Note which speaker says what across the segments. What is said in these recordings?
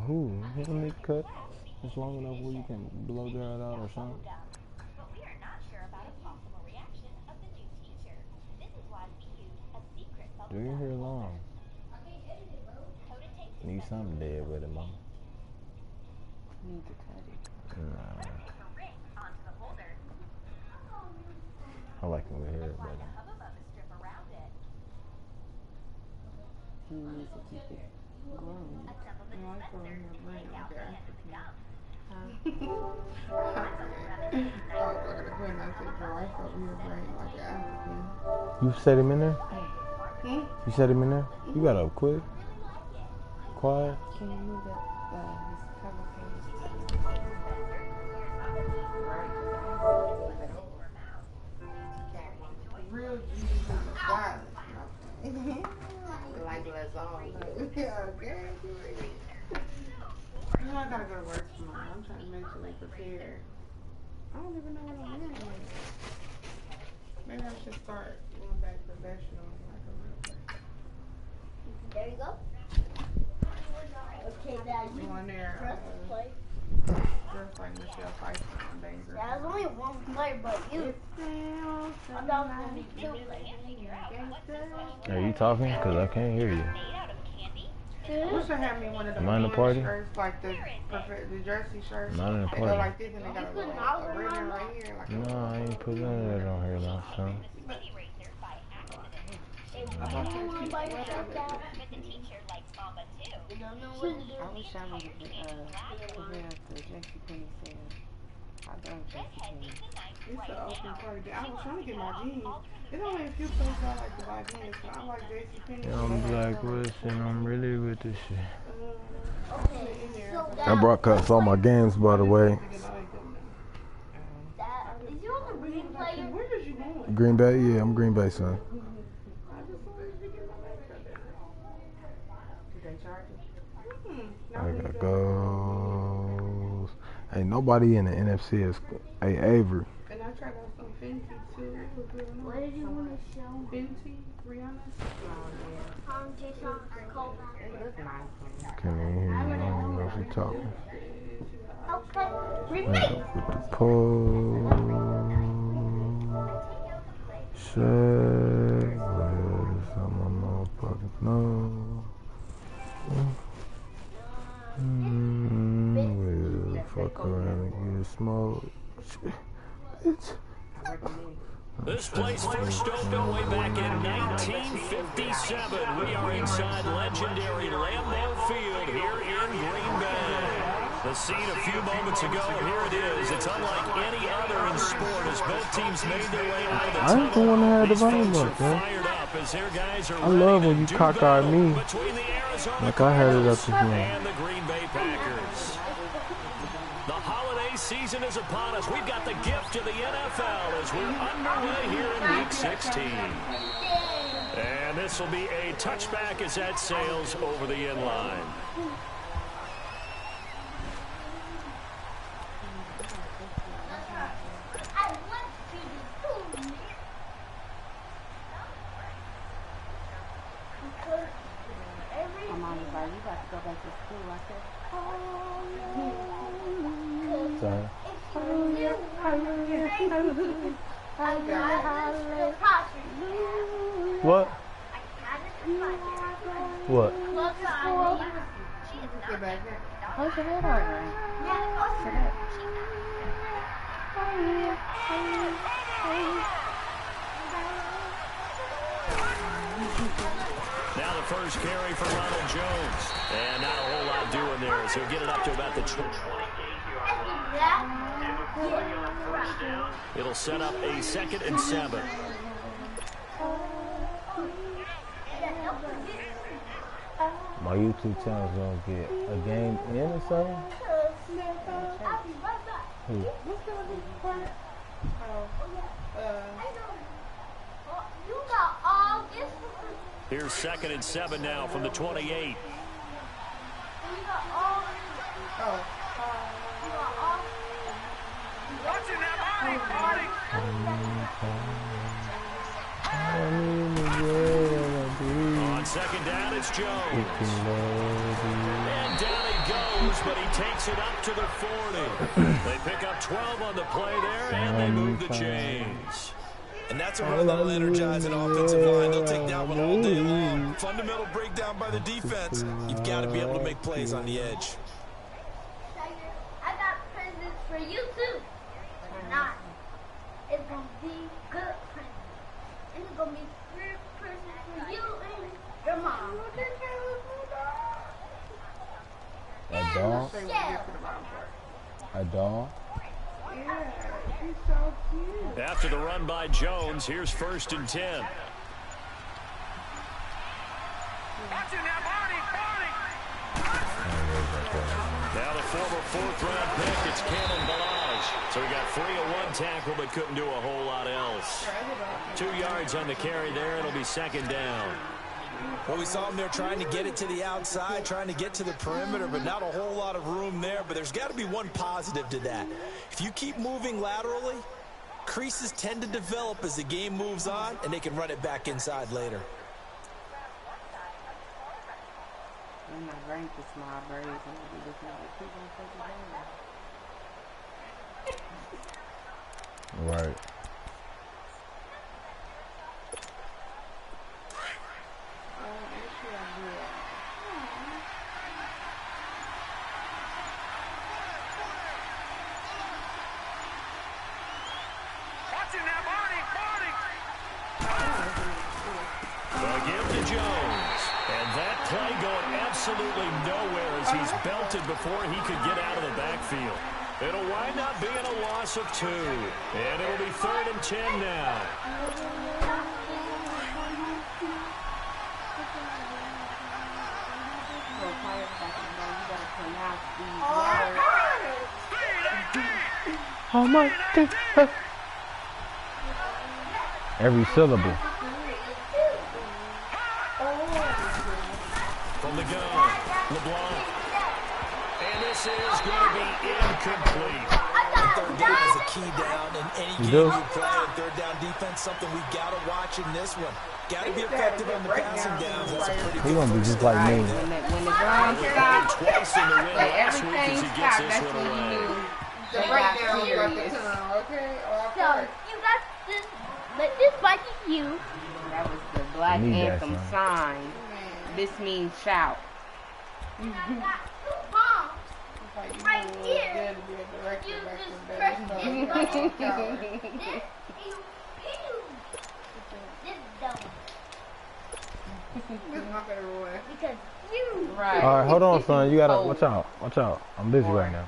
Speaker 1: Who? He don't need to cut. It's long enough where you can blow dry it out or something. Do your hair long. Need something dead with it, mama.
Speaker 2: Need to cut it.
Speaker 1: Nah. I like it with hair better.
Speaker 2: He needs to keep it growing.
Speaker 3: I like growing your brain like that. I was looking at Quinn, I said, Joe, I felt your brain like an African.
Speaker 1: You set him in there?
Speaker 3: Hmm?
Speaker 1: You set him in there? You got up quick? Quiet?
Speaker 2: Can you move that, his cover page?
Speaker 3: Real Jesus is a stylist. Like let's all yeah, okay. You know, I gotta go to work tomorrow. I'm trying to mentally prepare. I don't even know what I'm doing yet. Maybe I should start going back professional like a real person.
Speaker 4: There you go. Okay, Dad.
Speaker 3: Going there,
Speaker 4: Press play.
Speaker 3: just like Michelle Pfeiffer on Dangerous.
Speaker 4: Yeah, there's only one player, but you. I thought it was gonna be two players.
Speaker 1: Are you talking? Because I can't hear you.
Speaker 3: I wish I had me one of the
Speaker 1: Am I in the party?
Speaker 3: shirts, like the jersey shirts.
Speaker 1: Not in the
Speaker 3: They go
Speaker 1: party.
Speaker 3: like this and they got a ribbon right here. Like
Speaker 1: No, I ain't put none of that on here now, son.
Speaker 4: If you want by yourself, Dad. You don't know what to do.
Speaker 2: I wish I would have prepared the Jessie Penny sale. I love Jessie Penny.
Speaker 3: It's the open party day. I was trying to get my jeans. There's only a few places I like to buy jeans, so I like JCPenney.
Speaker 1: I'm Black West and I'm really with this shit.
Speaker 4: Okay, so
Speaker 1: I
Speaker 4: Dad.
Speaker 1: brought cuts all my games, by the way.
Speaker 4: Dad, is you on the green player?
Speaker 3: Where did you going?
Speaker 1: Green Bay? Yeah, I'm Green Bay, son.
Speaker 3: I just wanted to get my makeup done. Did they charge you?
Speaker 1: I got goals. Hey, nobody in the NFC is. Hey, Avery.
Speaker 3: And I tried out some Fenty too. It was real nice.
Speaker 4: What did you want to show?
Speaker 3: Fenty, Rihanna.
Speaker 4: Jason Cole.
Speaker 2: It looks nice.
Speaker 1: Can't even hear you. I don't know if you're talking.
Speaker 4: Okay,
Speaker 1: With the pull. Shake. Where's some of my motherfuckers know? We'll fuck around and get smoked. Bitch.
Speaker 5: This place first opened way back in 1957. We are inside legendary Lambeau Field here in Green Bay. The scene a few moments ago, here it is. It's unlike any other in sport as both teams made their way out of the tunnel.
Speaker 1: I ain't the one that had the
Speaker 5: These
Speaker 1: volume
Speaker 5: folks
Speaker 1: up,
Speaker 5: are
Speaker 1: man.
Speaker 5: fired up as their guys are
Speaker 1: I love when
Speaker 5: ready
Speaker 1: you
Speaker 5: to do
Speaker 1: cockeye
Speaker 5: battle
Speaker 1: me.
Speaker 5: between the Arizona
Speaker 1: Like I had it up to
Speaker 5: Cardinals
Speaker 1: you.
Speaker 5: and the Green Bay Packers. The holiday season is upon us. We've got the gift of the NFL as we're underway here in Week 16. And this will be a touchback as that sails over the end line.
Speaker 2: My mom was like, you got to go back to school. I said,
Speaker 1: Sorry. What? What?
Speaker 3: Get back there.
Speaker 2: how's your head hurt, right? Sit up.
Speaker 5: Now the first carry for Ronald Jones. And not a whole lot doing there as he'll get it up to about the 20. It'll set up a 2nd and 7.
Speaker 1: My YouTube channel's gonna get a game in or something? Who?
Speaker 5: Here's 2nd and 7 now from the 28. On second down, it's Jones. And down he goes, but he takes it up to the 40. They pick up 12 on the play there, and they move the chains.
Speaker 6: And that's a run that'll energize an offensive line. They'll take that one all day long. Fundamental breakdown by the defense. You've got to be able to make plays on the edge.
Speaker 4: I got presents for you too. But not. It's going to be good presents. And it's going to be good presents for you and your mom.
Speaker 1: A dog? A dog?
Speaker 3: Yeah, she's so cute.
Speaker 5: After the run by Jones, here's 1st and 10. Now the former 4th-round pick, it's Cameron Balaj. So he got 3 at 1 tackle, but couldn't do a whole lot else. 2 yards on the carry there. It'll be 2nd down.
Speaker 6: Well, we saw him there trying to get it to the outside, trying to get to the perimeter, but not a whole lot of room there. But there's got to be one positive to that. If you keep moving laterally, creases tend to develop as the game moves on, and they can run it back inside later.
Speaker 2: When my brain gets small braids, I'm going to be looking like people on
Speaker 1: Right.
Speaker 5: Absolutely nowhere as he's belted before he could get out of the backfield. It'll wind up being a loss of 2. And it'll be 3rd and 10 now.
Speaker 1: How much? Every syllable.
Speaker 5: From the gun, LeBlanc. And this is going to be incomplete.
Speaker 6: Third down is a key down in any game you play. And third down defense, something we've got to watch in this one. Got to be effective on the passing downs. That's a pretty good.
Speaker 1: He's going to be just like me.
Speaker 2: When the ground stops,
Speaker 5: Twice in the win
Speaker 2: like
Speaker 5: last week as
Speaker 2: everything
Speaker 5: he gets
Speaker 2: stops,
Speaker 5: this
Speaker 2: that's
Speaker 5: one
Speaker 2: when
Speaker 5: away.
Speaker 2: you knew
Speaker 3: The
Speaker 2: they got
Speaker 3: breakdown you got the
Speaker 2: serious.
Speaker 3: tongue, okay?
Speaker 4: So, you got this, but this bite is you.
Speaker 2: That was the black
Speaker 1: need that,
Speaker 2: anthem
Speaker 1: son.
Speaker 2: sign. This means shout.
Speaker 4: I got 2 bombs. Right here. You just press this button. This, this don't.
Speaker 3: This is my favorite way.
Speaker 4: Because you.
Speaker 2: Right.
Speaker 1: All right, hold on, son. You got to watch out. Watch out. I'm busy right now.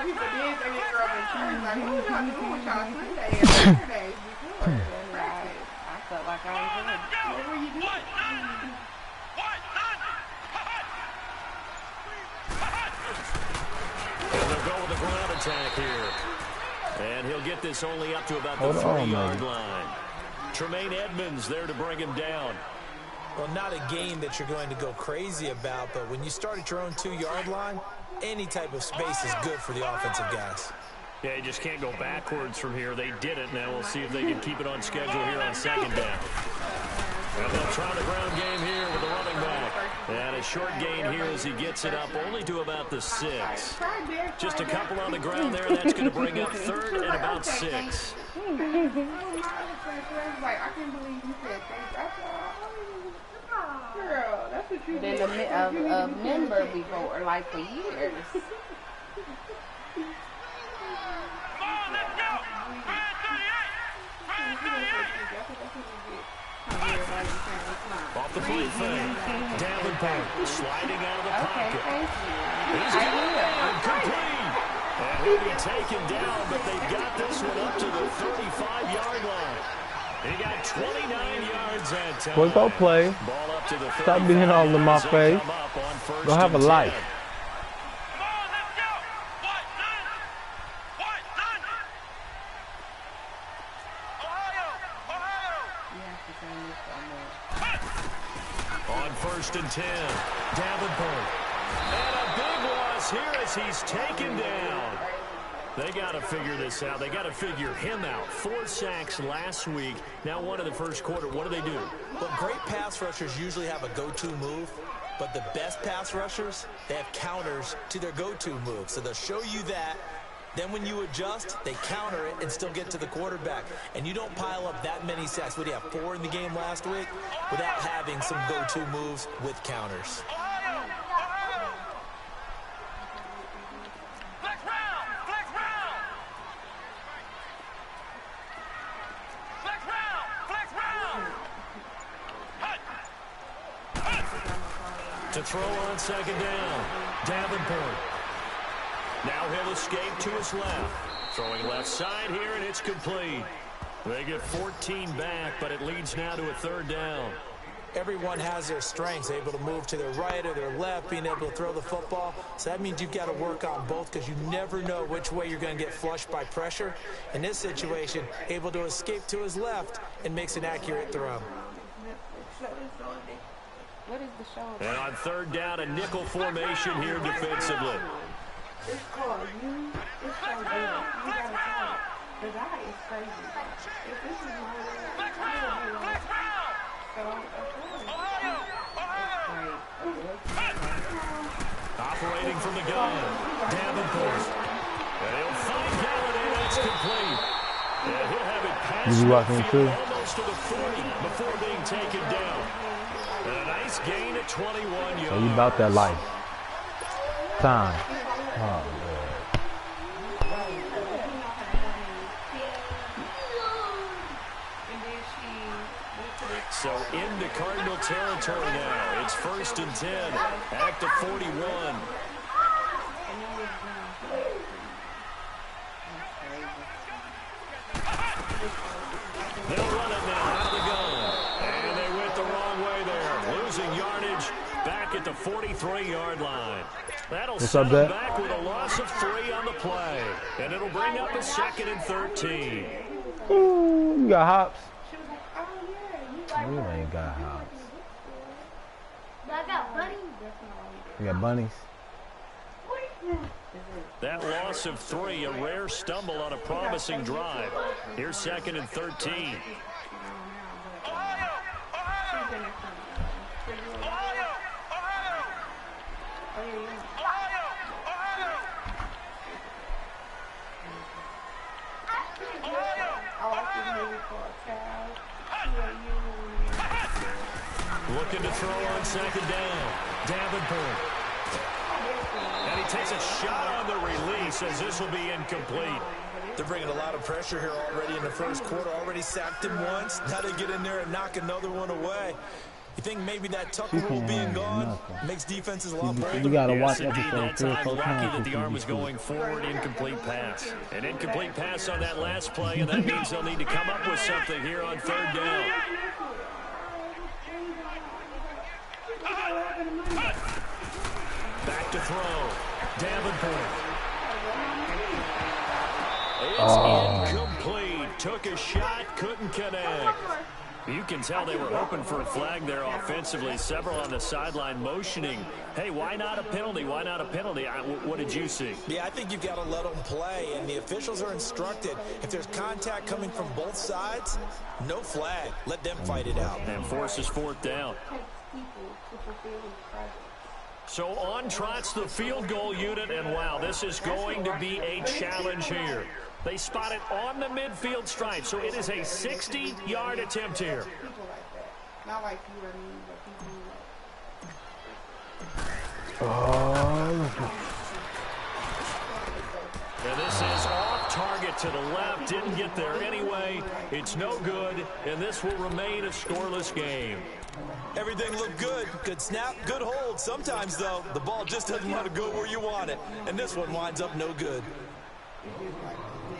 Speaker 3: People did say they grew up in church. Like, what y'all doing with y'all Sunday and Saturdays before? Right.
Speaker 2: I felt like I was in it.
Speaker 3: What were you doing?
Speaker 5: And they'll go with the ground attack here. And he'll get this only up to about the 3-yard line. Tremaine Edmonds there to bring him down.
Speaker 6: Well, not a game that you're going to go crazy about, but when you start at your own 2-yard line, any type of space is good for the offensive guys.
Speaker 5: Yeah, you just can't go backwards from here. They did it. Now we'll see if they can keep it on schedule here on 2nd down. And they'll try the ground game here with the running back. And a short gain here as he gets it up only to about the 6. Just a couple on the ground there. That's going to bring up 3rd and about 6.
Speaker 3: Like, I can't believe you said thanks. I thought, girl, that's what you
Speaker 2: Been
Speaker 3: did.
Speaker 2: a member before, like for years.
Speaker 5: Off the play fake. Davenport sliding out of the
Speaker 2: Okay,
Speaker 5: pocket.
Speaker 2: thank you.
Speaker 5: He's got it complete. And he'll be taken down, but they've got this one up to the 35-yard line. He got 29 yards that time.
Speaker 1: Boy, go play.
Speaker 5: Ball up to the
Speaker 1: Stop being all in my
Speaker 5: 35.
Speaker 1: face.
Speaker 5: Come up on 1st
Speaker 1: Go have a
Speaker 5: and 10.
Speaker 1: life. On 1st and 10, Davenport. And a big loss here as he's taken down.
Speaker 5: They got to figure this out. They got to figure him out. 4 sacks last week. Now 1 in the first quarter. What do they do?
Speaker 6: Well, great pass rushers usually have a go-to move, but the best pass rushers, they have counters to their go-to move. So they'll show you that. Then when you adjust, they counter it and still get to the quarterback. And you don't pile up that many sacks. What do you have, 4 in the game last week? Without having some go-to moves with counters.
Speaker 5: To throw on second down, Davenport. Now he'll escape to his left. Throwing left side here, and it's complete. They get 14 back, but it leads now to a 3rd down.
Speaker 6: Everyone has their strengths, able to move to their right or their left, being able to throw the football. So that means you've got to work on both because you never know which way you're going to get flushed by pressure. In this situation, able to escape to his left and makes an accurate throw.
Speaker 2: What is the shoulder?
Speaker 5: And on 3rd down, a nickel formation here defensively.
Speaker 3: It's called you. It's so good. You gotta try it. The guy is crazy. If this is my way,
Speaker 5: Operating from the gun, Davenport. And he'll find Galladay, and it's complete. And he'll have it past midfield almost to the 40 before being taken down. And a nice gain at 21 yards.
Speaker 1: So you about that life. Time. Oh,
Speaker 5: So into Cardinal territory now. It's 1st and 10 at the 41. They'll run it now out of the gun. And they went the wrong way there. Losing yardage back at the 43-yard line. That'll set them back with a loss of 3 on the play. And it'll bring up a 2nd and 13.
Speaker 1: ooh, you got hops. You ain't got hops.
Speaker 4: I got bunnies.
Speaker 1: You got bunnies.
Speaker 5: That loss of 3, a rare stumble on a promising drive. Here's 2nd and 13. Looking to throw on 2nd down. Davenport. And he takes a shot on the release as this will be incomplete.
Speaker 6: They're bringing a lot of pressure here already in the first quarter. Already sacked him once. Now they get in there and knock another one away. You think maybe that tuck rule being gone makes defenses a lot bolder?
Speaker 1: You got to watch
Speaker 5: yes, indeed,
Speaker 1: episode
Speaker 5: that
Speaker 1: 3 or
Speaker 5: time
Speaker 1: 4
Speaker 5: lucky
Speaker 1: times.
Speaker 5: that the arm was going forward. Incomplete pass. An incomplete pass on that last play, and that means they'll need to come up with something here on 3rd down. Back to throw. Davenport. It's incomplete. Took a shot, couldn't connect. You can tell they were hoping for a flag there offensively. Several on the sideline motioning. Hey, why not a penalty? Why not a penalty? What did you see?
Speaker 6: Yeah, I think you've got to let them play, and the officials are instructed. If there's contact coming from both sides, no flag. Let them fight it out.
Speaker 5: And forces 4th down. So on trots the field goal unit, and wow, this is going to be a challenge here. They spot it on the midfield stripe, so it is a 60-yard attempt here.
Speaker 3: Not like you or me, but people
Speaker 5: And this is off target to the left. Didn't get there anyway. It's no good, and this will remain a scoreless game.
Speaker 6: Everything looked good. Good snap, good hold. Sometimes, though, the ball just doesn't want to go where you want it. And this one winds up no good.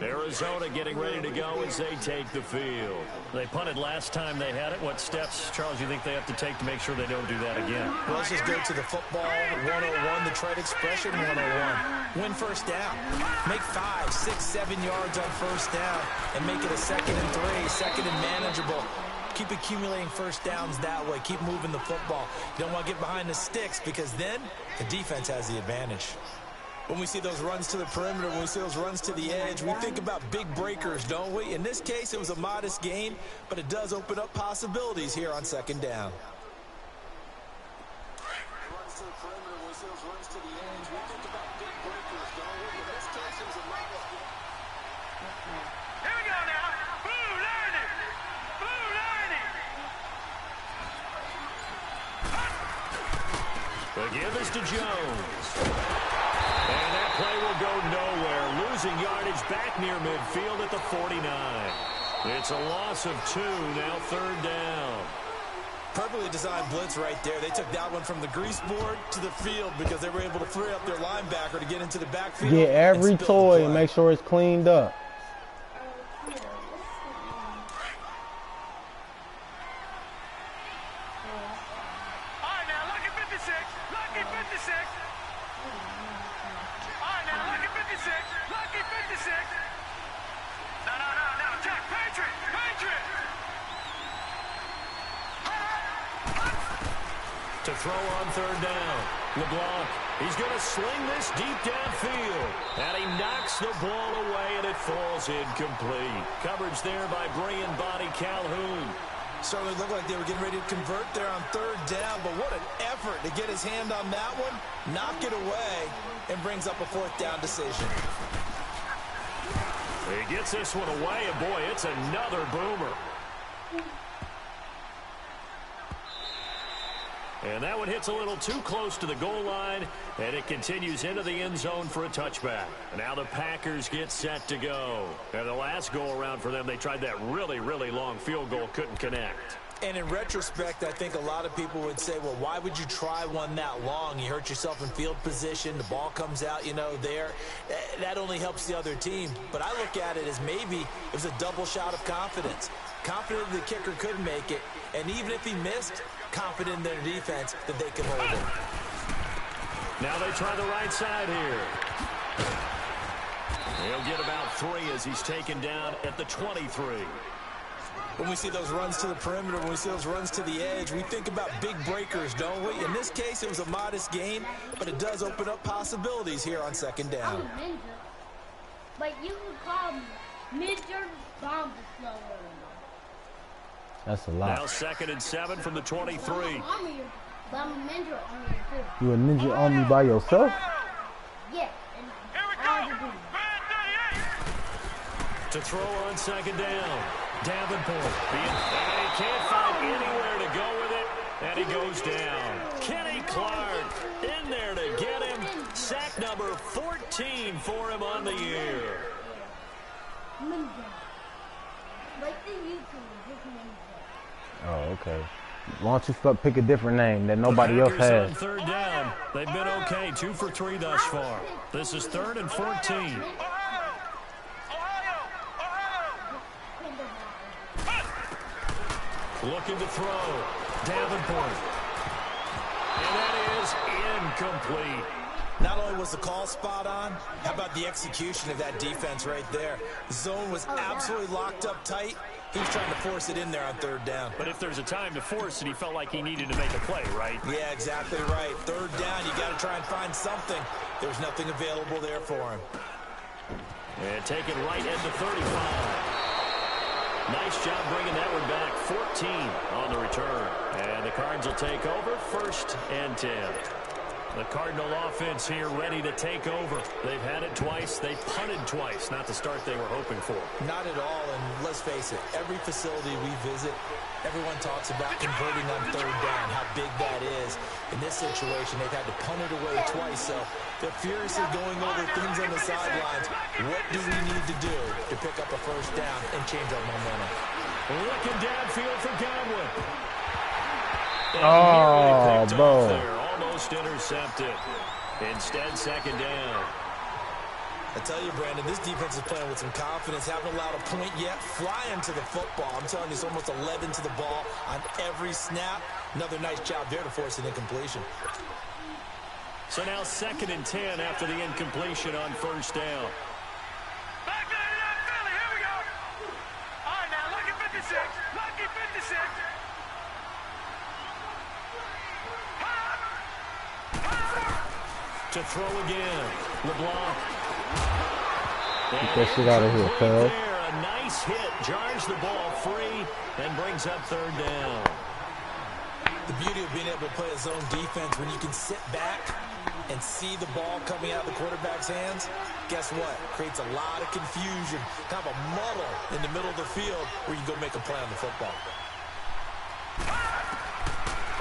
Speaker 5: Arizona getting ready to go as they take the field. They punted last time they had it. What steps, Charles, you think they have to take to make sure they don't do that again?
Speaker 6: Well, let's just go to the football 101, the trade expression 101. Win first down. Make 5, 6, 7 yards on first down and make it a 2nd and 3, 2nd and manageable. Keep accumulating first downs that way. Keep moving the football. You don't want to get behind the sticks because then the defense has the advantage. When we see those runs to the perimeter, when we see those runs to the edge, we think about big breakers, don't we? In this case, it was a modest gain, but it does open up possibilities here on second down. Runs to the perimeter, when we see those runs to the edge, we think about big breakers, don't we? In this case, it was a modest gain.
Speaker 5: Here we go now. Boo, learn it. Boo, learn it. The give is to Jones. And that play will go nowhere. Losing yardage back near midfield at the 49. It's a loss of 2, now third down.
Speaker 6: Perfectly designed blitz right there. They took that one from the grease board to the field because they were able to free up their linebacker to get into the backfield.
Speaker 1: Get every toy and make sure it's cleaned up.
Speaker 5: To throw on third down. LeBlanc, he's going to sling this deep downfield. And he knocks the ball away, and it falls incomplete. Coverage there by bringing body Calhoun.
Speaker 6: Certainly looked like they were getting ready to convert there on third down, but what an effort to get his hand on that one, knock it away, and brings up a fourth down decision.
Speaker 5: He gets this one away, and boy, it's another boomer. And that one hits a little too close to the goal line, and it continues into the end zone for a touchback. Now the Packers get set to go. And the last go-around for them, they tried that really, really long field goal, couldn't connect.
Speaker 6: And in retrospect, I think a lot of people would say, well, why would you try one that long? You hurt yourself in field position. The ball comes out, you know, there. That only helps the other team. But I look at it as maybe it was a double shot of confidence. Confident the kicker could make it. And even if he missed, confident in their defense that they could hold it.
Speaker 5: Now they try the right side here. He'll get about 3 as he's taken down at the 23.
Speaker 6: When we see those runs to the perimeter, when we see those runs to the edge, we think about big breakers, don't we? In this case, it was a modest gain, but it does open up possibilities here on second down.
Speaker 4: I'm a ninja, but you can call me Mr. Bomb Slower.
Speaker 1: That's a lot.
Speaker 5: Now 2nd and 7 from the 23.
Speaker 4: But I'm a ninja army too.
Speaker 1: You a ninja army by yourself?
Speaker 4: Yeah, and all the dudes.
Speaker 5: To throw on second down. Davenport. He can't find anywhere to go with it, and he goes down. Kenny Clark in there to get him. Sack number 14 for him on the year.
Speaker 4: Ninja. Like the YouTuber, just ninja.
Speaker 1: Oh, okay. Why don't you pick a different name that nobody else has?
Speaker 5: On third down. They've been okay, 2 for 3 thus far. This is 3rd and 14. Looking to throw. Davenport. And that is incomplete.
Speaker 6: Not only was the call spot on, how about the execution of that defense right there? The zone was absolutely locked up tight. He was trying to force it in there on third down.
Speaker 5: But if there's a time to force it, he felt like he needed to make a play, right?
Speaker 6: Yeah, exactly right. Third down, you got to try and find something. There's nothing available there for him.
Speaker 5: And taken right at the 35. Nice job bringing that one back. 14 on the return. And the Cards will take over 1st and 10. The Cardinal offense here ready to take over. They've had it twice. They punted twice. Not the start they were hoping for.
Speaker 6: Not at all, and let's face it, every facility we visit, everyone talks about converting on third down, how big that is. In this situation, they've had to punt it away twice, so they're furiously going over things on the sidelines. What do we need to do to pick up a first down and change our momentum?
Speaker 5: Looking downfield for Godwin.
Speaker 1: Oh, bro.
Speaker 5: Almost intercepted. Instead, second down.
Speaker 6: I tell you, Brandon, this defense is playing with some confidence. Haven't allowed a point yet. Flying to the football. I'm telling you, it's almost 11 to the ball on every snap. Another nice job there to force an incompletion.
Speaker 5: So now 2nd and 10 after the incompletion on first down.
Speaker 7: Back there in Philly. Here we go. All right, now lucky 56. Lucky 56.
Speaker 5: To throw again. LeBlanc.
Speaker 1: Get that shit out of here, cuz.
Speaker 5: A nice hit, jars the ball free, and brings up third down.
Speaker 6: The beauty of being able to play a zone defense when you can sit back and see the ball coming out of the quarterback's hands, guess what? Creates a lot of confusion, kind of a muddle in the middle of the field where you go make a play on the football.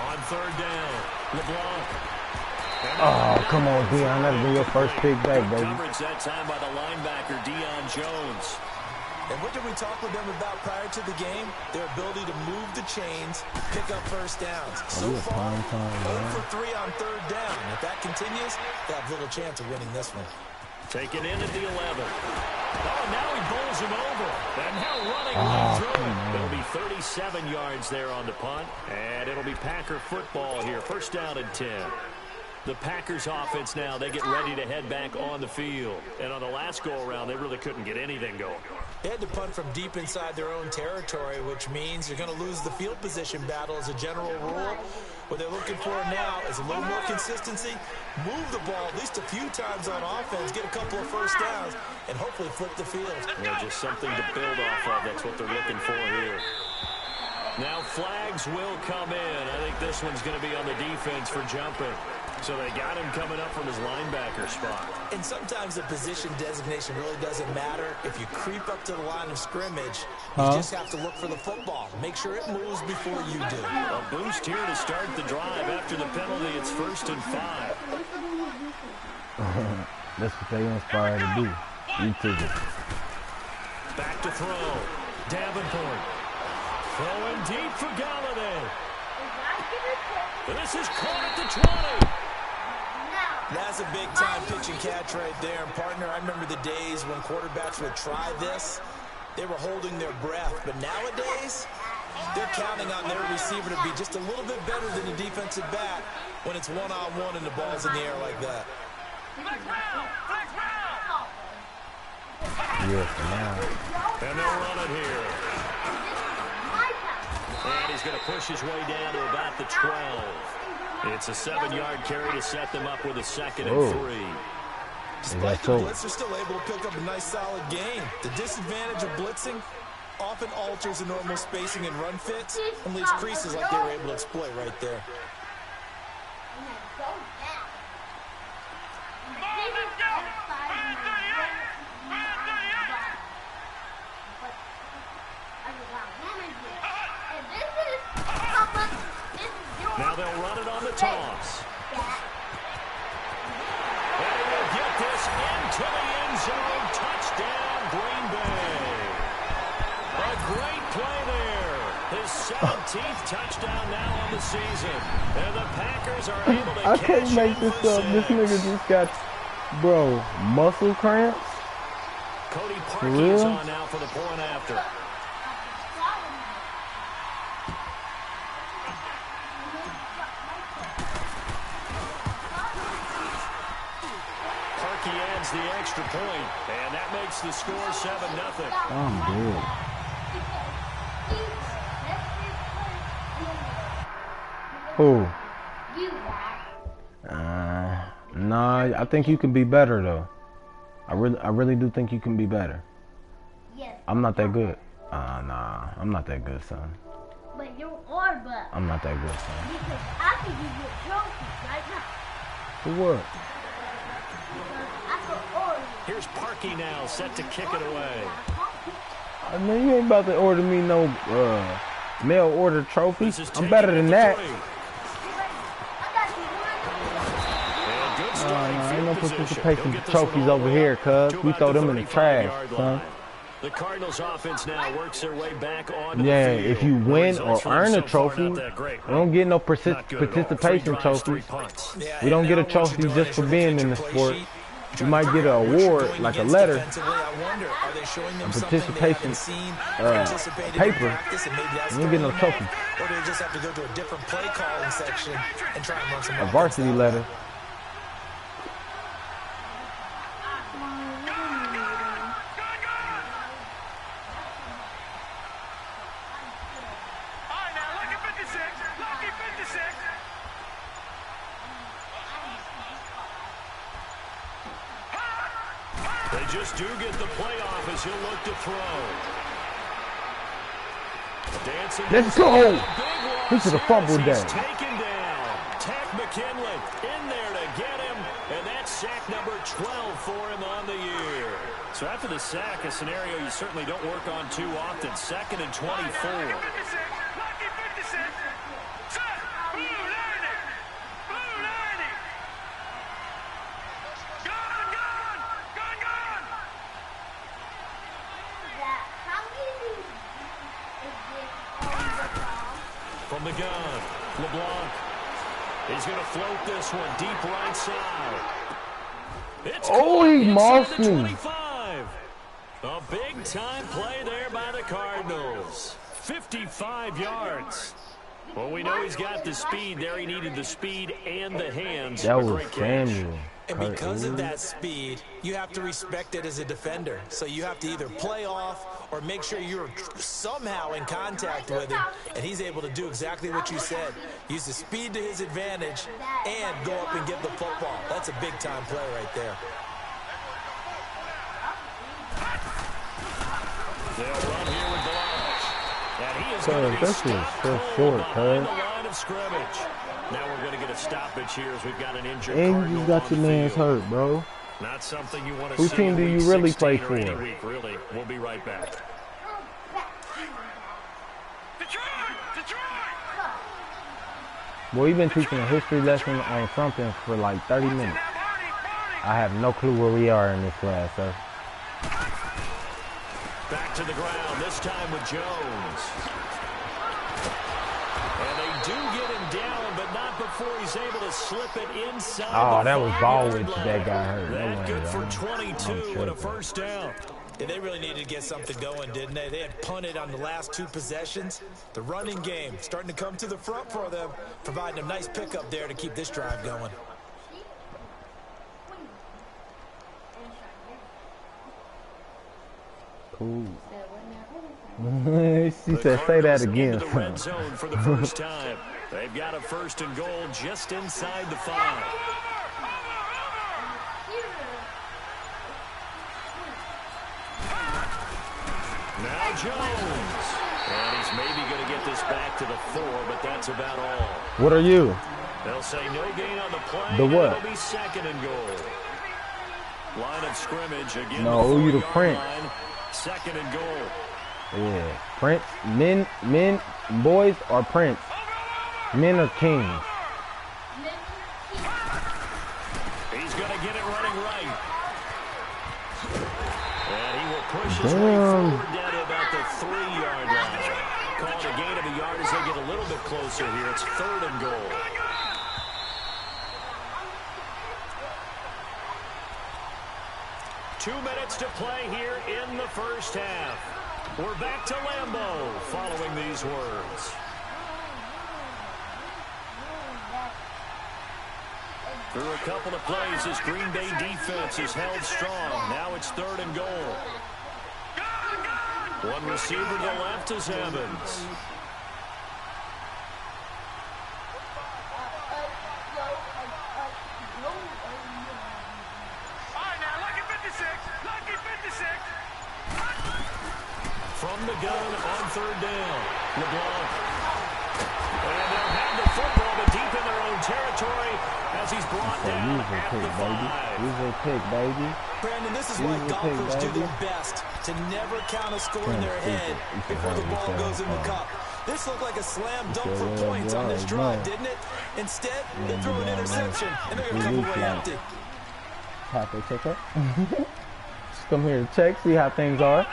Speaker 5: On third down, LeBlanc.
Speaker 1: Oh, come on, Deion. That'll be your first pick back, baby.
Speaker 5: Coverage that time by the linebacker, Deion Jones.
Speaker 6: And what did we talk with them about prior to the game? Their ability to move the chains, pick up first downs. So far, 0 for 3 on third down. If that continues, they have little chance of winning this one.
Speaker 5: Taken in at the 11. Oh, now he bowls him over. And now running right through it. It'll be 37 yards there on the punt. And it'll be Packer football here. First down and 10. The Packers offense now, they get ready to head back on the field. And on the last go-around, they really couldn't get anything going.
Speaker 6: They had to punt from deep inside their own territory, which means you're going to lose the field position battle as a general rule. What they're looking for now is a little more consistency, move the ball at least a few times on offense, get a couple of first downs, and hopefully flip the field.
Speaker 5: Yeah, just something to build off of. That's what they're looking for here. Now flags will come in. I think this one's going to be on the defense for jumping. So they got him coming up from his linebacker spot.
Speaker 6: And sometimes the position designation really doesn't matter. If you creep up to the line of scrimmage, you just have to look for the football. Make sure it moves before you do.
Speaker 5: A boost here to start the drive. After the penalty, it's 1st and 5.
Speaker 1: That's what they inspired to do. You took it.
Speaker 5: Back to throw. Davenport. Throwing deep for Galladay. And this is caught at the 20.
Speaker 6: That's a big-time pitch and catch right there. And, partner, I remember the days when quarterbacks would try this. They were holding their breath. But nowadays, they're counting on their receiver to be just a little bit better than the defensive back when it's one-on-one and the ball's in the air like that.
Speaker 1: Yeah, for now.
Speaker 5: And they'll run it here. And he's going to push his way down to about the 12. It's a 7-yard carry to set them up with a 2nd and 3.
Speaker 6: Despite the blitz, they're still able to pick up a nice, solid gain. The disadvantage of blitzing often alters the normal spacing and run fits and leaves creases like they were able to exploit right there.
Speaker 5: Now they'll run it on the toss. And he will get this into the end zone. Touchdown, Green Bay. A great play there. His 17th touchdown now on the season. And the Packers are able to
Speaker 1: I can't make this up. This nigga just got, bro, muscle cramps.
Speaker 5: Cody Parkey is on now for the point after. The extra point, and that makes the score 7-0.
Speaker 1: I'm good. Who? Nah, I think you can be better though. I really do think you can be better.
Speaker 4: Yes.
Speaker 1: I'm not that good. Nah, I'm not that good, son.
Speaker 4: But you are, but
Speaker 1: I'm not that good, son.
Speaker 4: because I can give you a trophy right now.
Speaker 1: For what?
Speaker 5: Here's Parkey now, set to kick it away.
Speaker 1: I mean, you ain't about to order me no mail order trophy. I'm better than that. Ain't no participation trophies over here, cuz. We throw them in the trash, son.
Speaker 5: The Cardinals offense now works their way back on.
Speaker 1: Yeah, if you win or earn a trophy, we don't get no participation trophy. We don't get a trophy just for being in the sport. You might get an award, like a letter, a participation paper. You don't get no trophy.
Speaker 6: Or do they just have to go to a different play calling section and try and run some
Speaker 1: A varsity letter.
Speaker 5: They just do get the playoff as he'll look to throw. Dancing.
Speaker 1: Let's go. He should have fumbled that.
Speaker 5: Taken down. Tech McKinley in there to get him, and that's sack number 12 for him on the year. So after the sack, a scenario you certainly don't work on too often. 2nd and 24.
Speaker 7: Lucky 56. Set. Blue 90. Blue 90. Gone.
Speaker 4: How many is this on the ball?
Speaker 5: From the gun, LeBlanc. He's going to float this one deep right side. It's
Speaker 1: he mossed
Speaker 5: inside the
Speaker 1: me.
Speaker 5: 25. A big-time play there by the Cardinals. 55 yards. Well, we know he's got the speed there. He needed the speed and the hands.
Speaker 1: That
Speaker 5: A
Speaker 1: was
Speaker 5: great catch.
Speaker 1: Samuel.
Speaker 6: And because of that speed, you have to respect it as a defender. So you have to either play off or make sure you're somehow in contact with him, and he's able to do exactly what you said. Use the speed to his advantage and go up and get the football. That's a big-time play right there.
Speaker 5: They'll run here with Blanche. And he is
Speaker 1: Cuz,
Speaker 5: going to be
Speaker 1: this is
Speaker 5: stopped
Speaker 1: so
Speaker 5: cold
Speaker 1: short,
Speaker 5: behind
Speaker 1: cuz.
Speaker 5: the line of scrimmage. Now we're going to get a stoppage here as we've got an injured
Speaker 1: And you
Speaker 5: Cardinal
Speaker 1: just got
Speaker 5: on
Speaker 1: your
Speaker 5: the
Speaker 1: man's
Speaker 5: field.
Speaker 1: hurt, bro.
Speaker 5: Not something you want to
Speaker 1: Who
Speaker 5: see
Speaker 1: team
Speaker 5: in
Speaker 1: do you
Speaker 5: week
Speaker 1: really
Speaker 5: 16
Speaker 1: play
Speaker 5: or any
Speaker 1: for?
Speaker 5: week, really. We'll be right back.
Speaker 7: Detroit.
Speaker 1: Boy, you've been teaching a history lesson on something for like 30 minutes. I have no clue where we are in this class, sir.
Speaker 5: Back to the ground, this time with Jones. And they do get him down, but not before he's able to slip it inside.
Speaker 1: Oh, that was
Speaker 5: ball
Speaker 1: Baldwin that got hurt.
Speaker 5: That good for
Speaker 1: I'm
Speaker 5: 22 and a
Speaker 1: tripping.
Speaker 5: first down.
Speaker 6: Yeah, they really needed to get something going, didn't they? They had punted on the last 2 possessions. The running game starting to come to the front for them, providing a nice pickup there to keep this drive going.
Speaker 1: Cool. She said, say that again.
Speaker 5: Into the red zone for the first time. They've got a 1st and goal just inside the 5. Now Jones. And he's maybe going to get this back to the 4, but that's about all.
Speaker 1: What are you?
Speaker 5: They'll say no gain on the play.
Speaker 1: The what?
Speaker 5: It'll be 2nd and goal. Line of scrimmage again.
Speaker 1: No, you the
Speaker 5: 4-yard
Speaker 1: Prince.
Speaker 5: line. 2nd and goal.
Speaker 1: Yeah. Prince. Men, boys are Prince. Men are kings.
Speaker 5: He's going to get it running right. And he will push his way
Speaker 1: Damn.
Speaker 5: forward down to about the 3-yard line. Calling a gain of a yard as they get a little bit closer here. It's 3rd and goal. Two minutes to play here in the first half. We're back to Lambeau following these words. Through a couple of plays, this Green Bay defense is held strong. Now it's 3rd and goal. One receiver to the left is Evans. From the gun on 3rd down, LeBlanc. And they'll have the football, but deep in their own territory as he's brought down at the 5.
Speaker 1: Use your pick, baby.
Speaker 6: Brandon, this is why golfers do their best to never count a score in their head before the ball goes in the cup. This looked like a slam dunk for points on this drive, didn't it? Instead, they throw an interception, and they're going to come away empty.
Speaker 1: Halfway check up. Just come here to check, see how things are.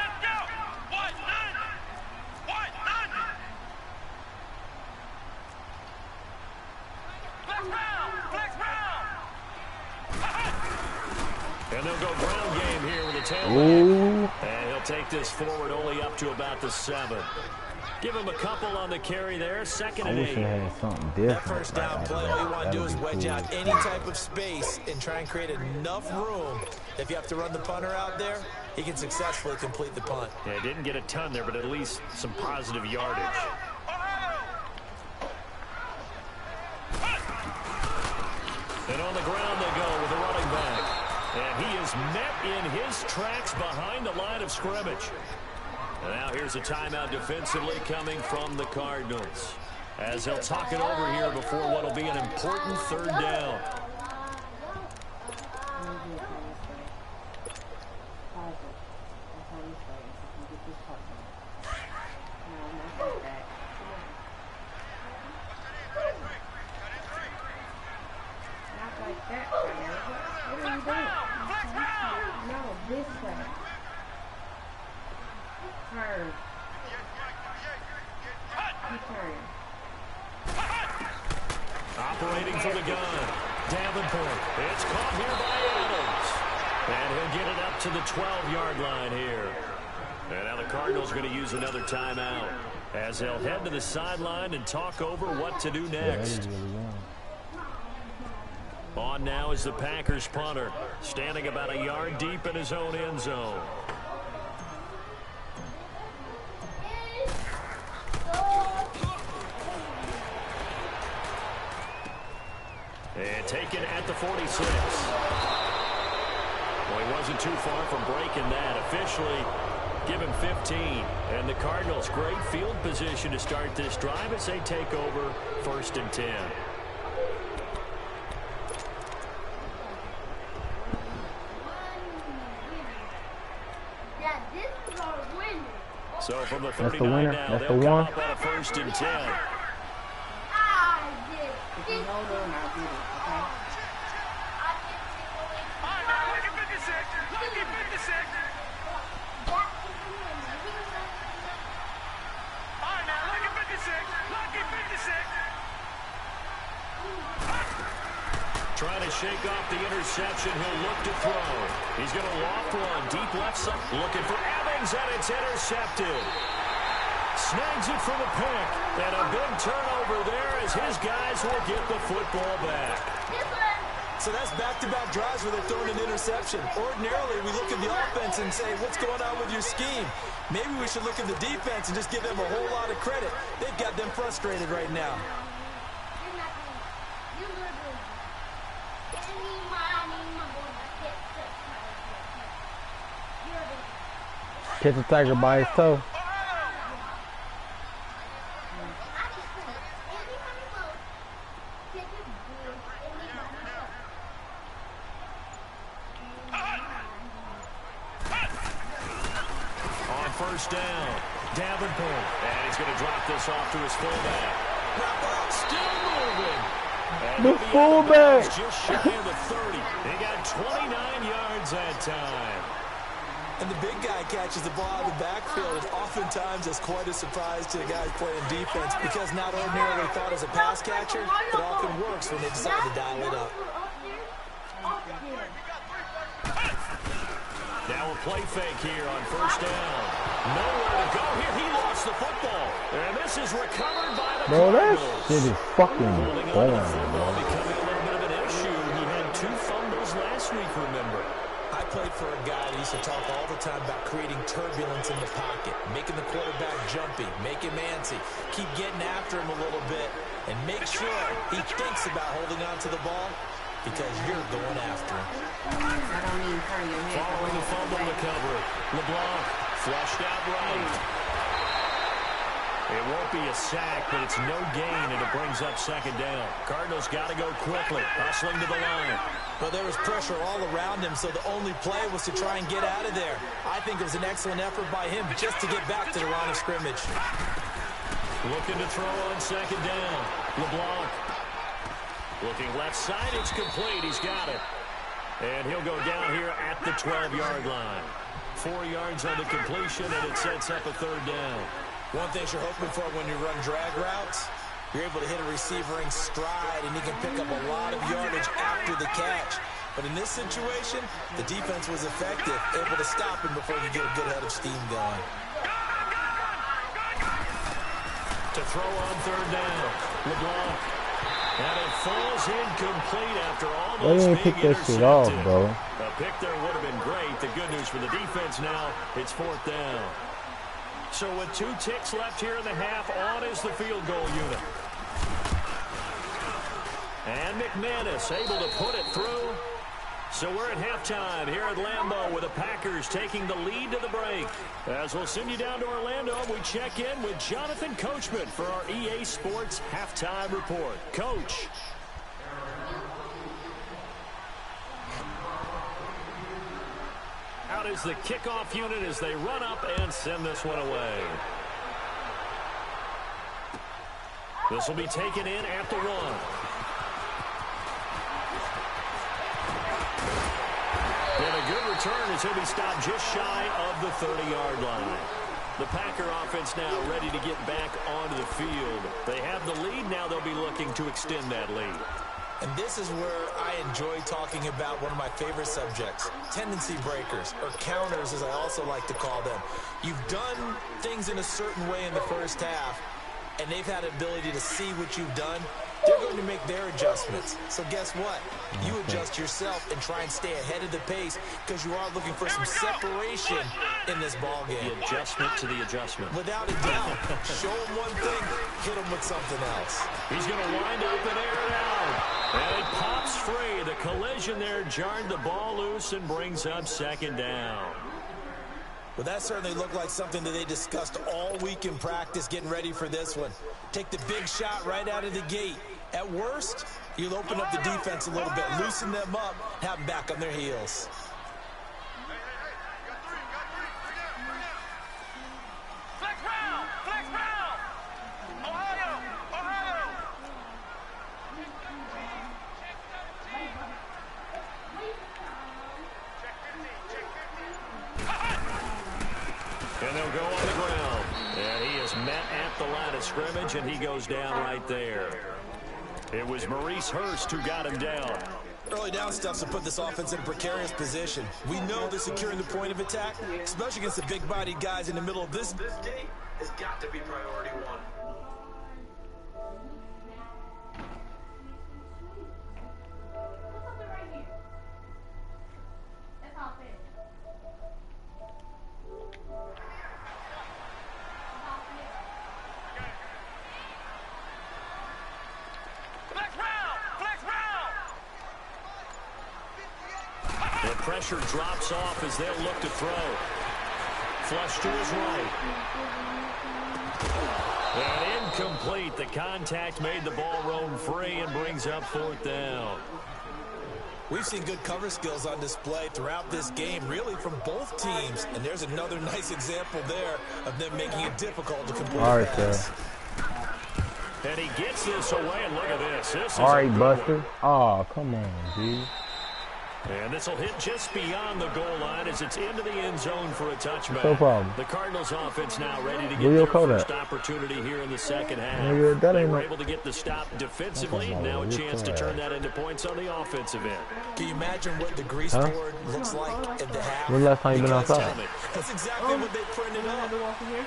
Speaker 5: And they'll go ground game here with a tailback.
Speaker 1: Ooh.
Speaker 5: And he'll take this forward only up to about the 7. Give him a couple on the carry there. 2nd
Speaker 1: I
Speaker 5: and
Speaker 1: wish
Speaker 5: 8.
Speaker 1: I had something different.
Speaker 6: That first down play, all you want to do is wedge out any type of space and try and create enough room. If you have to run the punter out there, he can successfully complete the punt.
Speaker 5: Yeah, didn't get a ton there, but at least some positive yardage. And on the ground they go with a running back. And he is is met in his tracks behind the line of scrimmage. And now here's a timeout defensively coming from the Cardinals, as they'll talk it over here before what will be an important third down. Operating from the gun, Davenport. It's caught here by Adams. And he'll get it up to the 12-yard line here. And now the Cardinals going to use another timeout, as they'll head to the sideline and talk over what to do next. On now is the Packers punter, standing about a yard deep in his own end zone. And taken at the 46. Well, he wasn't too far from breaking that. Officially, give him 15. And the Cardinals, great field position to start this drive as they take over 1st and 10. So from the 39 now, they'll come up on a 1st and 10.
Speaker 2: If you hold on, I'll get it, okay?
Speaker 7: All right, now look at 56. Look at 56. All right, now look at 56. Look at 56.
Speaker 5: Trying to shake off the interception. He'll look to throw. He's going to loft one. Deep left side. Looking for Evans, and it's intercepted. Snags it for the pick. And a big turnover there as his guys will get the football back.
Speaker 6: So that's back-to-back drives where they're throwing an interception. Ordinarily, we look at the offense and say, what's going on with your scheme? Maybe we should look at the defense and just give them a whole lot of credit. They've got them frustrated right now.
Speaker 1: Catch the tiger by his toe.
Speaker 5: On 1st down, Davenport. And he's going to drop this off to his fullback. Still moving. And
Speaker 1: The fullback.
Speaker 5: Just shy of the 30. He got 29 yards that time.
Speaker 6: And the big guy catches the ball out of the backfield, and oftentimes that's quite a surprise to the guys playing defense, because not ordinarily thought as a pass catcher, it often works when they decide to dial it up.
Speaker 5: Now a play fake here on 1st down. Nowhere to go here. He lost the football. And this is recovered by the
Speaker 1: Bro, that
Speaker 5: Cardinals.
Speaker 1: shit is fucking
Speaker 5: Holding on to
Speaker 1: boring,
Speaker 5: the football
Speaker 1: bro.
Speaker 5: becoming a little bit of an issue. He had 2 fumbles last week, remember.
Speaker 6: I played for a guy that used to talk all the time about creating turbulence in the pocket, making the quarterback jumpy, make him antsy, keep getting after him a little bit, and make sure he thinks about holding on to the ball, because you're going after him.
Speaker 2: I don't even turn your head.
Speaker 5: Following the fumble recovery, LeBlanc flushed out right. It won't be a sack, but it's no gain, and it brings up 2nd down. Cardinals got to go quickly, hustling to the line.
Speaker 6: Well, there was pressure all around him, so the only play was to try and get out of there. I think it was an excellent effort by him just to get back to the line of scrimmage.
Speaker 5: Looking to throw on 2nd down. LeBlanc. Looking left side, it's complete. He's got it. And he'll go down here at the 12-yard line. 4 yards on the completion, and it sets up a 3rd down.
Speaker 6: One thing you're hoping for when you run drag routes, you're able to hit a receiver in stride, and he can pick up a lot of yardage after the catch. But in this situation, the defense was effective, able to stop him before you get a good head of steam going.
Speaker 5: To throw on 3rd down, LeBlanc. And it falls incomplete after almost
Speaker 1: They didn't pick that shit off, bro.
Speaker 5: A pick there would have been great. The good news for the defense now, it's 4th down. So with 2 ticks left here in the half, on is the field goal unit. And McManus able to put it through. So we're at halftime here at Lambeau with the Packers taking the lead to the break. As we'll send you down to Orlando, we check in with Jonathan Coachman for our EA Sports Halftime Report. Coach. Out is the kickoff unit as they run up and send this one away. This will be taken in at the 1. And a good return as he'll be stopped just shy of the 30-yard line. The Packer offense now ready to get back onto the field. They have the lead. Now they'll be looking to extend that lead.
Speaker 6: And this is where I enjoy talking about one of my favorite subjects, tendency breakers, or counters as I also like to call them. You've done things in a certain way in the first half, and they've had the ability to see what you've done. They're going to make their adjustments. So guess what? You adjust yourself and try and stay ahead of the pace because you are looking for some separation in this ball game.
Speaker 5: The adjustment to the adjustment.
Speaker 6: Without a doubt. Show them one thing, hit them with something else.
Speaker 5: He's going to wind up and air it out. And it pops free. The collision there jarred the ball loose and brings up second down.
Speaker 6: Well, that certainly looked like something that they discussed all week in practice getting ready for this one. Take the big shot right out of the gate. At worst, you'll open up the defense a little bit, loosen them up, have them back on their heels.
Speaker 7: Flex round! Flex round! Ohio! Ohio!
Speaker 5: And they'll go on the ground. And he is met at the line of scrimmage, and he goes down right there. It was Maurice Hurst who got him down.
Speaker 6: Early down stuff to put this offense in a precarious position. We know that securing the point of attack, especially against the big-bodied guys in the middle of this game, has got to be priority one.
Speaker 5: The pressure drops off as they'll look to throw. Flush to his right. And incomplete. The contact made the ball roam free and brings up fourth down.
Speaker 6: We've seen good cover skills on display throughout this game, really from both teams. And there's another nice example there of them making it difficult to complete a pass.
Speaker 5: And he gets this away, and look at this. This is
Speaker 1: all right, Buster. Oh, come on, dude.
Speaker 5: And this will hit just beyond the goal line as it's into the end zone for a touchback.
Speaker 1: No problem.
Speaker 5: The Cardinals offense now ready to get their first opportunity here in the second half. They were able to get the stop defensively. Now a chance to turn that into points on the offensive end.
Speaker 6: Can you imagine what the grease board looks like at the half?
Speaker 1: When's the last time you been outside?
Speaker 6: That's exactly what they printed up.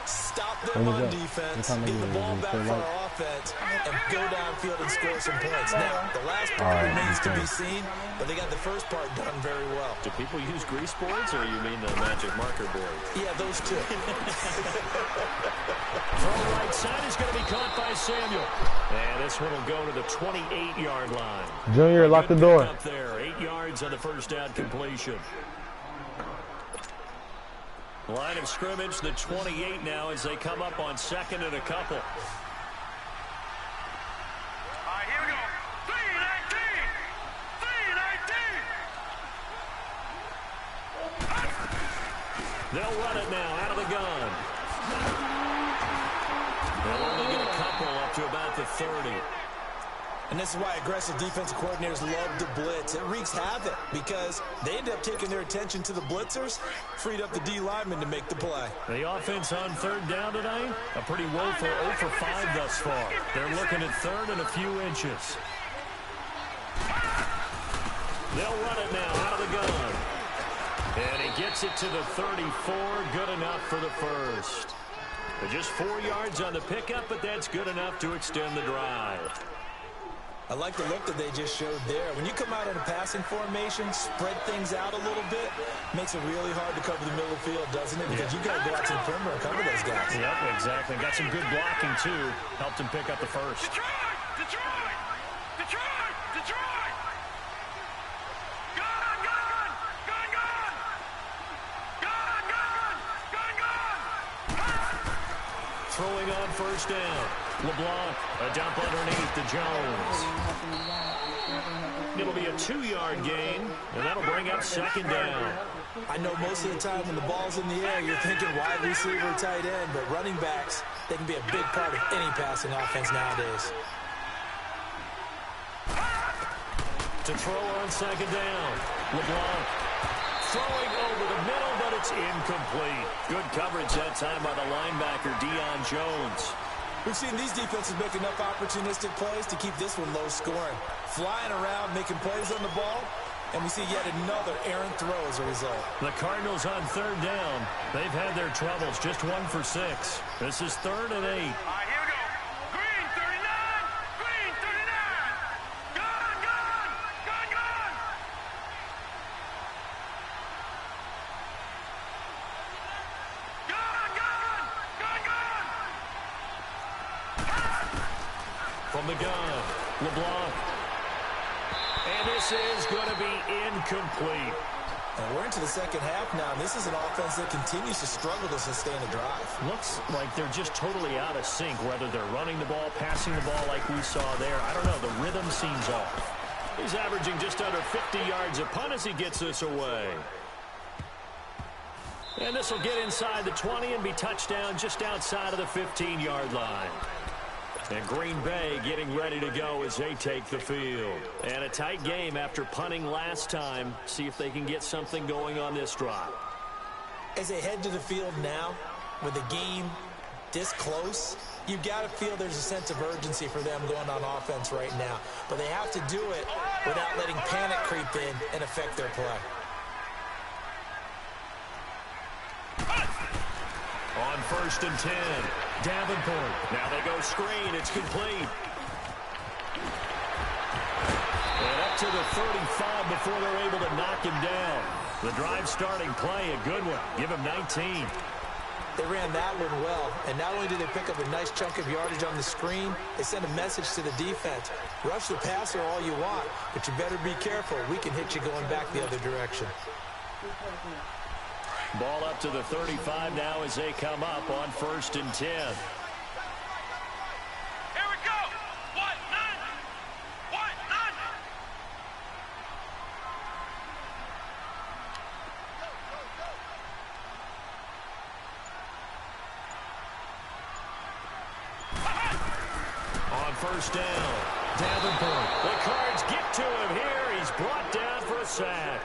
Speaker 6: Stop them on defense, get the ball back for our offense, and go downfield and score some points. Now, the last part remains to be seen, but they got the first part done very well.
Speaker 5: Do people use grease boards, or you mean the magic marker board?
Speaker 6: Yeah, those two.
Speaker 5: Throw right side is going to be caught by Samuel. And this one will go to the 28-yard line.
Speaker 1: Junior, lock the door.
Speaker 5: Up there, 8 yards on the first down completion. Line of scrimmage, the 28 now as they come up on second and a couple.
Speaker 7: All right, here we go. 319! 319!
Speaker 5: They'll run it now out of the gun. They'll only get a couple up to about the 30.
Speaker 6: And this is why aggressive defensive coordinators love to blitz. It wreaks havoc because they end up taking their attention to the blitzers, freed up the D linemen to make the play.
Speaker 5: The offense on third down tonight, a pretty woeful 0 for 5 thus far. They're looking at third and a few inches. They'll run it now out of the gun. And he gets it to the 34, good enough for the first. Just 4 yards on the pickup, but that's good enough to extend the drive.
Speaker 6: I like the look that they just showed there. When you come out in a passing formation, spread things out a little bit, makes it really hard to cover the middle of the field, doesn't it? Because you got to go out to the perimeter and cover those guys.
Speaker 5: Yep, exactly. Got some good blocking, too. Helped him pick up the first.
Speaker 7: Detroit! Detroit! Detroit! Detroit! Go!
Speaker 5: throwing on first down. LeBlanc, a dump underneath to Jones. It'll be a 2-yard gain, and that'll bring up second down.
Speaker 6: I know most of the time when the ball's in the air, you're thinking wide receiver, tight end, but running backs, they can be a big part of any passing offense nowadays.
Speaker 5: To throw on second down. LeBlanc throwing over the middle, but it's incomplete. Good coverage that time by the linebacker, Deion Jones.
Speaker 6: We've seen these defenses make enough opportunistic plays to keep this one low scoring. Flying around, making plays on the ball, and we see yet another errant throw as a result.
Speaker 5: The Cardinals on third down. They've had their troubles, just 1 for 6. This is 3rd and 8.
Speaker 7: All right, here we go. Green 39. Green 39. Gone, gone. Gone, gone. Gone, gone. Gone, gone.
Speaker 5: From the gun, LeBlanc. And this is going to be incomplete.
Speaker 6: And we're into the second half now. This is an offense that continues to struggle to sustain a drive.
Speaker 5: Looks like they're just totally out of sync, whether they're running the ball, passing the ball like we saw there. I don't know. The rhythm seems off. He's averaging just under 50 yards a punt as he gets this away. And this will get inside the 20 and be touchdown just outside of the 15-yard line. And Green Bay getting ready to go as they take the field. And a tight game after punting last time. See if they can get something going on this drive.
Speaker 6: As they head to the field now, with the game this close, you've got to feel there's a sense of urgency for them going on offense right now. But they have to do it without letting panic creep in and affect their play.
Speaker 5: On 1st and 10, Davenport. Now they go screen. It's complete. And up to the 35 before they're able to knock him down. The drive starting play, a good one. Give him 19.
Speaker 6: They ran that one well, and not only did they pick up a nice chunk of yardage on the screen, they sent a message to the defense. Rush the passer all you want, but you better be careful. We can hit you going back the other direction.
Speaker 5: Ball up to the 35 now as they come up on 1st and 10.
Speaker 7: Here we go. What? None. What? None.
Speaker 5: On 1st down, Davenport. The Cards get to him here. He's brought down for a sack.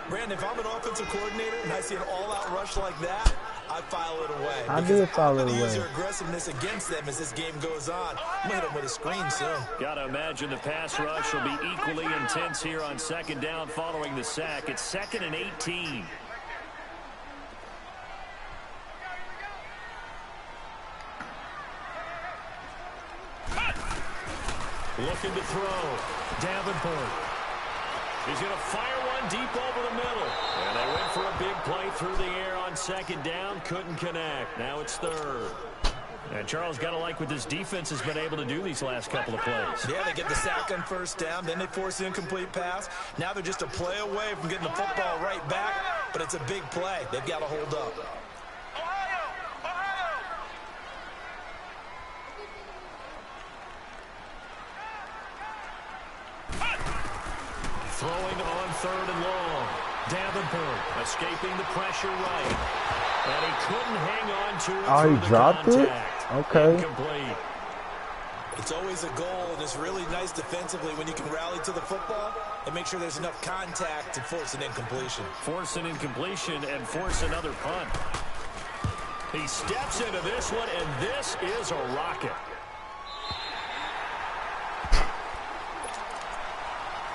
Speaker 6: Brandon, if I'm an offensive coordinator and I see an all-out rush like that, I file it away.
Speaker 1: I did file it
Speaker 6: I'm going to use
Speaker 1: away.
Speaker 6: their aggressiveness against them as this game goes on. I'm going to hit them with a screen soon.
Speaker 5: Got to imagine the pass rush will be equally intense here on 2nd down following the sack. It's 2nd and 18. Looking to throw. Davenport. He's going to fire one deep over the middle. And they went for a big play through the air on 2nd down. Couldn't connect. Now it's 3rd. And Charles, got to like what this defense has been able to do these last couple of plays.
Speaker 6: Yeah, they get the sack on 1st down. Then they force the incomplete pass. Now they're just a play away from getting the football right back. But it's a big play. They've got to hold up.
Speaker 5: Throwing on 3rd and long. Davenport escaping the pressure right. And he couldn't hang on to it.
Speaker 1: Oh, he dropped it? Okay.
Speaker 5: Incomplete.
Speaker 6: It's always a goal, and it's really nice defensively when you can rally to the football and make sure there's enough contact to force an incompletion.
Speaker 5: Force an incompletion and force another punt. He steps into this one, and this is a rocket.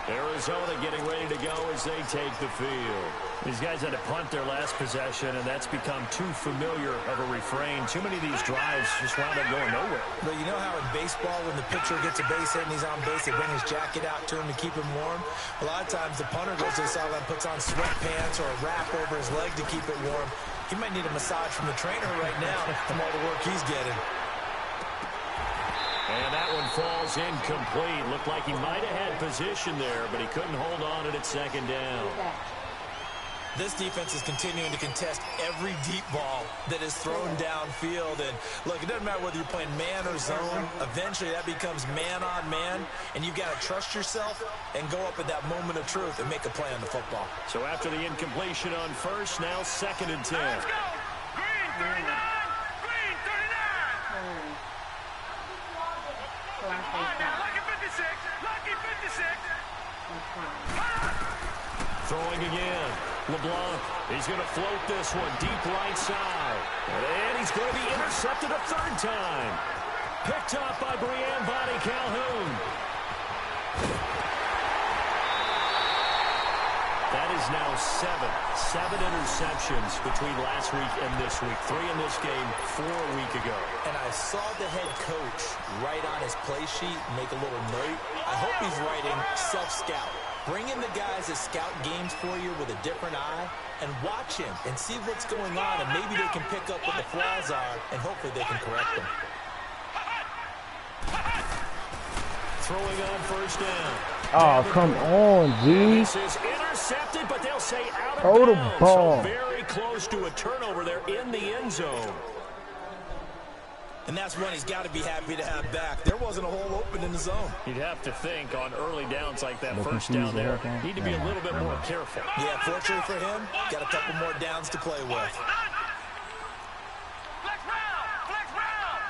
Speaker 5: Arizona getting ready to go as they take the field. These guys had to punt their last possession, and that's become too familiar of a refrain. Too many of these drives just wound up going nowhere.
Speaker 6: But you know how in baseball, when the pitcher gets a base hit and he's on base, they bring his jacket out to him to keep him warm? A lot of times the punter goes to the sideline, puts on sweatpants or a wrap over his leg to keep it warm. He might need a massage from the trainer right now from all the work he's getting.
Speaker 5: And that one falls incomplete. Looked like he might have had position there, but he couldn't hold on to it at 2nd down.
Speaker 6: This defense is continuing to contest every deep ball that is thrown downfield. And look, it doesn't matter whether you're playing man or zone. Eventually that becomes man on man, and you've got to trust yourself and go up at that moment of truth and make a play on the football.
Speaker 5: So after the incompletion on first, now 2nd and 10.
Speaker 7: Let's go. Green 39. Green 39. All right, now, lucky 56. Lucky 56.
Speaker 5: Throwing again. LeBlanc, he's going to float this one deep right side. And he's going to be intercepted a 3rd time. Picked up by Brianne Bonnie Calhoun. That is now 7 interceptions between last week and this week. 3 in this game, 4 a week ago.
Speaker 6: And I saw the head coach write on his play sheet, make a little note. I hope he's writing self-scout. Bring in the guys that scout games for you with a different eye and watch him and see what's going on, and maybe they can pick up what the flaws are, and hopefully they can correct them.
Speaker 5: Throwing on 1st down.
Speaker 1: Oh, come on, G.
Speaker 5: This is intercepted, but they'll say out of
Speaker 1: Throw the
Speaker 5: bounds.
Speaker 1: ball.
Speaker 5: So very close to a turnover there in the end zone.
Speaker 6: And that's one he's got to be happy to have back. There wasn't a hole open in the zone.
Speaker 5: You'd have to think on early downs like that, 1st down there, need to be a little bit more careful.
Speaker 6: Yeah, fortunately for him, got a couple more downs to play with.
Speaker 7: Flex round. Flex round.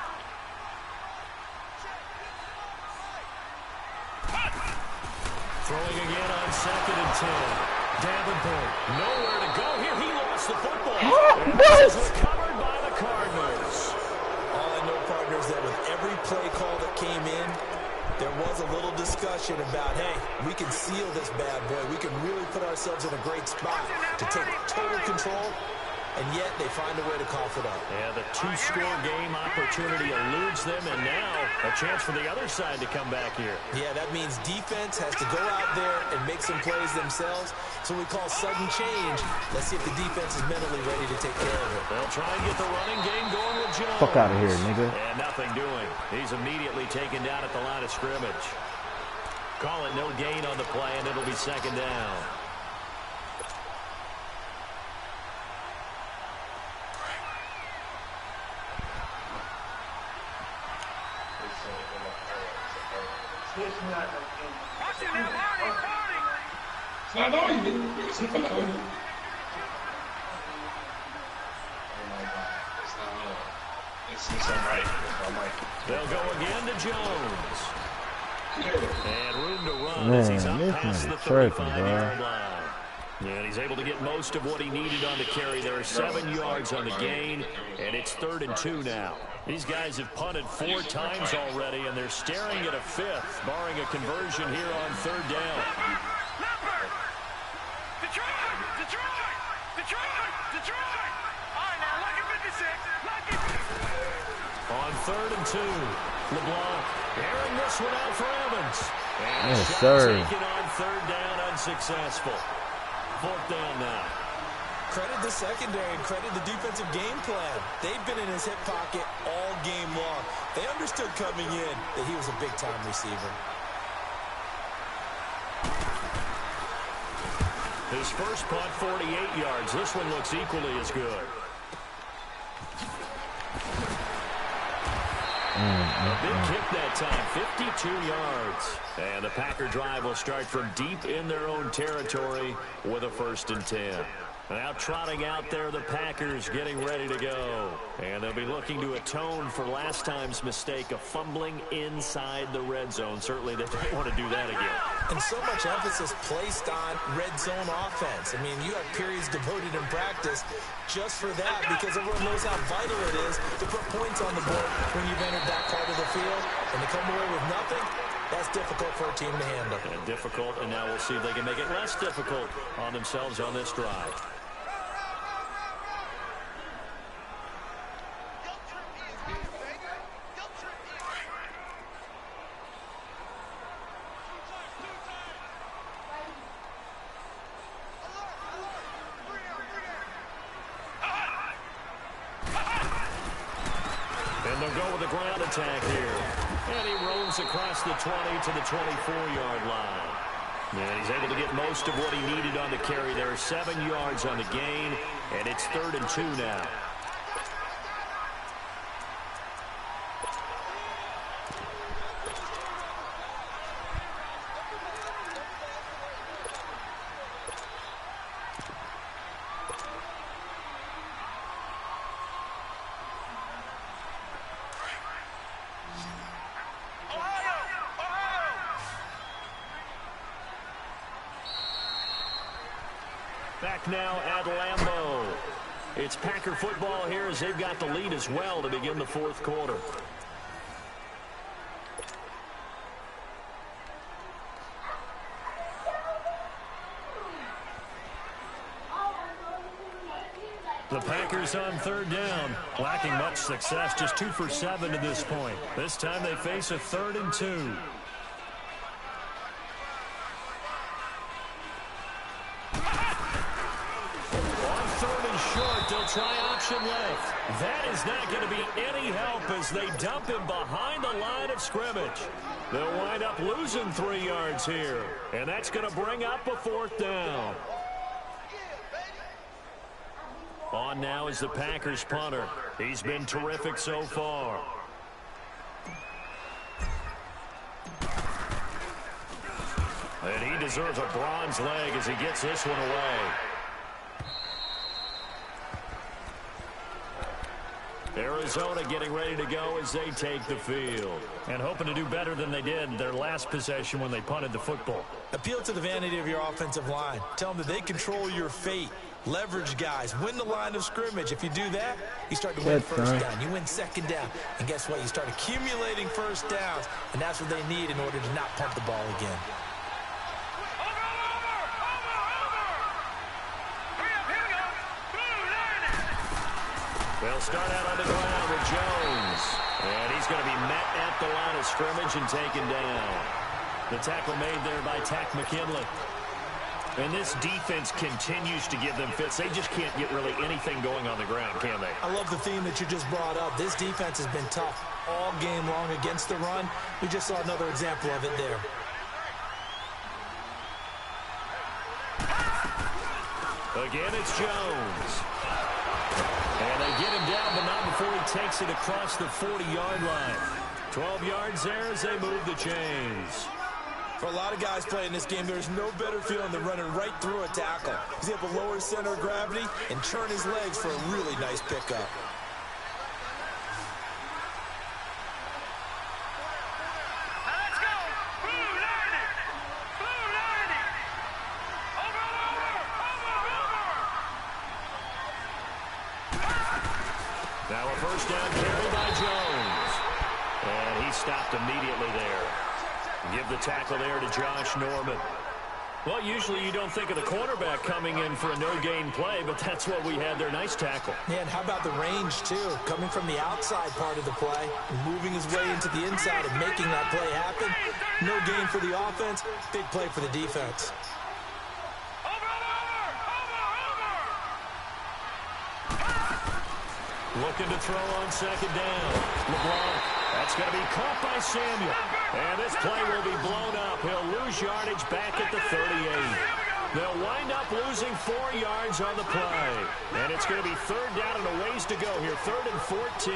Speaker 5: Throwing again on 2nd and 10. Davenport, nowhere to go here. He lost the football. And this is recovered by the Cardinals.
Speaker 6: All I know, partners, that with every play call that came in, there was a little discussion about, hey, we can seal this bad boy. We can really put ourselves in a great spot to take total control, and yet they find a way to cough it up.
Speaker 5: Yeah, the 2-score game opportunity eludes them, and now a chance for the other side to come back here.
Speaker 6: Yeah, that means defense has to go out there and make some plays themselves. So we call sudden change. Let's see if the defense is mentally ready to take care of it.
Speaker 5: They'll try and get the running game going with Jones.
Speaker 1: Fuck out of here, nigga.
Speaker 5: And nothing doing. He's immediately taken down at the line of scrimmage. Call it no gain on the play, and it'll be 2nd down. They'll go again to Jones. And room to run as he's up past the 35-yard line. And he's able to get most of what he needed on the carry. There are 7 yards on the gain, and it's 3rd and 2 now. These guys have punted 4 times already, and they're staring at a 5th, barring a conversion here on 3rd down.
Speaker 7: Detroit! All right, now, lucky 56. Lucky 56.
Speaker 5: On 3rd and 2, LeBlanc airing this one out for Evans. And
Speaker 1: yes,
Speaker 5: shot
Speaker 1: sir.
Speaker 5: taken on 3rd down, unsuccessful. 4th down now.
Speaker 6: Credit the secondary and credit the defensive game plan. They've been in his hip pocket all game long. They understood coming in that he was a big-time receiver.
Speaker 5: His first punt, 48 yards. This one looks equally as good. A big kick that time, 52 yards. And the Packer drive will start from deep in their own territory with a 1st and 10. Now trotting out there, the Packers getting ready to go. And they'll be looking to atone for last time's mistake of fumbling inside the red zone. Certainly they don't want to do that again.
Speaker 6: And so much emphasis placed on red zone offense. I mean, you have periods devoted in practice just for that, because everyone knows how vital it is to put points on the board when you've entered that part of the field. And to come away with nothing, that's difficult for a team to handle.
Speaker 5: And difficult, and now we'll see if they can make it less difficult on themselves on this drive. Attack here. And he roams across the 20 to the 24-yard line. And he's able to get most of what he needed on the carry there. 7 yards on the gain, and it's 3rd and 2 now. Back now at Lambeau. It's Packer football here as they've got the lead as well to begin the 4th quarter. The Packers on 3rd down, lacking much success, just 2 for 7 to this point. This time they face a 3rd and 2. They'll try option left. That is not going to be any help as they dump him behind the line of scrimmage. They'll wind up losing 3 yards here, and that's going to bring up a 4th down. On now is the Packers punter. He's been terrific so far. And he deserves a bronze leg as he gets this one away. Arizona getting ready to go as they take the field. And hoping to do better than they did their last possession when they punted the football.
Speaker 6: Appeal to the vanity of your offensive line. Tell them that they control your fate. Leverage guys. Win the line of scrimmage. If you do that, you start to win first down. You win 2nd down. And guess what? You start accumulating first downs. And that's what they need in order to not punt the ball again.
Speaker 5: They'll start out on the ground with Jones. And he's going to be met at the line of scrimmage and taken down. The tackle made there by Tack McKinley. And this defense continues to give them fits. They just can't get really anything going on the ground, can they?
Speaker 6: I love the theme that you just brought up. This defense has been tough all game long against the run. We just saw another example of it there.
Speaker 5: Again, it's Jones. And they get him down, but not before he takes it across the 40-yard line. 12 yards there as they move the chains.
Speaker 6: For a lot of guys playing this game, there's no better feeling than running right through a tackle. He's able to lower his center of gravity and turn his legs for a really nice pickup.
Speaker 5: Now a first down carry by Jones. And he stopped immediately there. Give the tackle there to Josh Norman. Well, usually you don't think of the cornerback coming in for a no-gain play, but that's what we had there. Nice tackle.
Speaker 6: Yeah, and how about the range, too? Coming from the outside part of the play, moving his way into the inside and making that play happen. No gain for the offense, big play for the defense.
Speaker 5: Looking to throw on 2nd down. LeBlanc. That's going to be caught by Samuel. And this play will be blown up. He'll lose yardage back at the 38. They'll wind up losing 4 yards on the play. And it's going to be 3rd down and a ways to go here. 3rd and 14.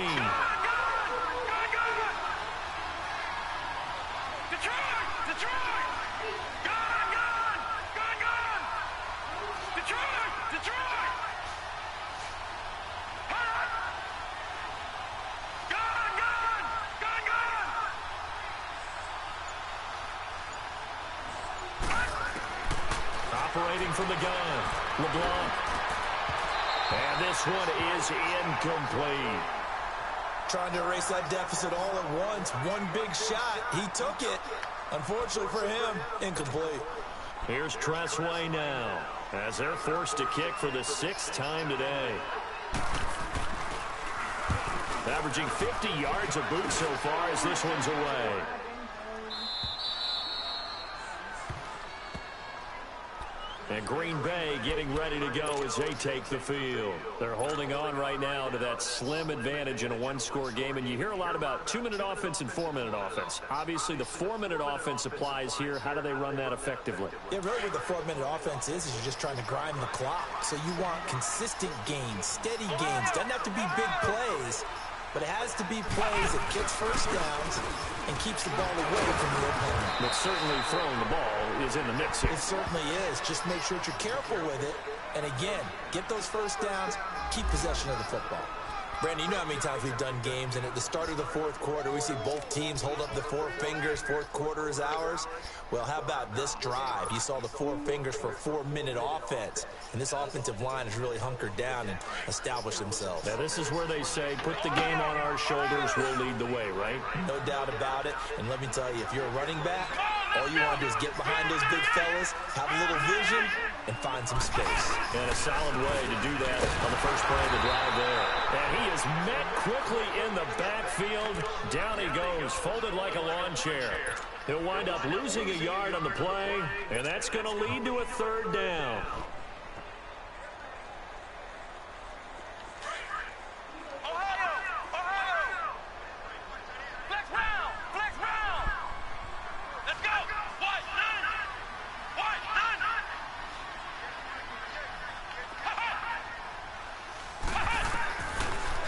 Speaker 5: Operating from the gun, LeBlanc. And this one is incomplete.
Speaker 6: Trying to erase that deficit all at once. One big shot. He took it. Unfortunately for him, incomplete.
Speaker 5: Here's Tressway now as they're forced to kick for the 6th time today. Averaging 50 yards a boot so far as this one's away. And Green Bay getting ready to go as they take the field. They're holding on right now to that slim advantage in a one-score game. And you hear a lot about 2-minute offense and 4-minute offense. Obviously, the 4-minute offense applies here. How do they run that effectively?
Speaker 6: Yeah, really what the 4-minute offense is you're just trying to grind the clock. So you want consistent gains, steady gains. Doesn't have to be big plays, but it has to be plays that gets first downs and keeps the ball away from the opponent.
Speaker 5: But certainly throwing the ball is in the mix here.
Speaker 6: It certainly is. Just make sure that you're careful with it. And again, get those first downs, keep possession of the football. Brandon, you know how many times we've done games, and at the start of the fourth quarter, we see both teams hold up the four fingers, fourth quarter is ours. Well, how about this drive? You saw the four fingers for a 4-minute offense, and this offensive line has really hunkered down and established themselves.
Speaker 5: Now, this is where they say, put the game on our shoulders, we'll lead the way, right?
Speaker 6: No doubt about it, and let me tell you, if you're a running back, all you want to do is get behind those big fellas, have a little vision, and find some space.
Speaker 5: And a solid way to do that on the first play of the drive there. And he is met quickly in the backfield. Down he goes, folded like a lawn chair. He'll wind up losing a yard on the play, and that's going to lead to a third down.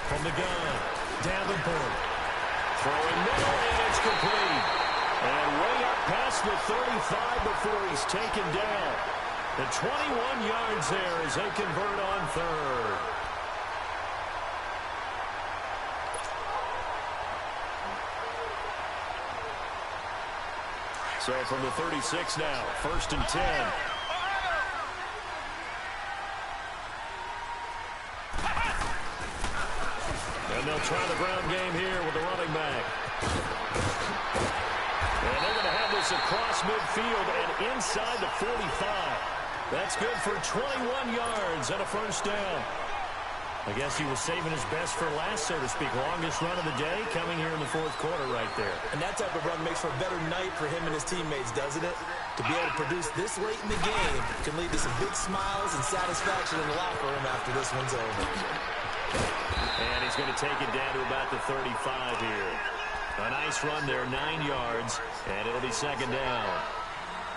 Speaker 5: From the gun, Davenport. Throwing middle, and it's complete. And way up past the 35 before he's taken down. The 21 yards there as they convert on third. So from the 36 now, 1st and 10. And they'll try the ground game here with the running back. And they're going to have this across midfield and inside the 45. That's good for 21 yards and a first down. I guess he was saving his best for last, so to speak. Longest run of the day coming here in the fourth quarter right there.
Speaker 6: And that type of run makes for a better night for him and his teammates, doesn't it? To be able to produce this late in the game can lead to some big smiles and satisfaction in the locker room after this one's over.
Speaker 5: And he's going to take it down to about the 35 here. A nice run there, 9 yards, and it'll be second down.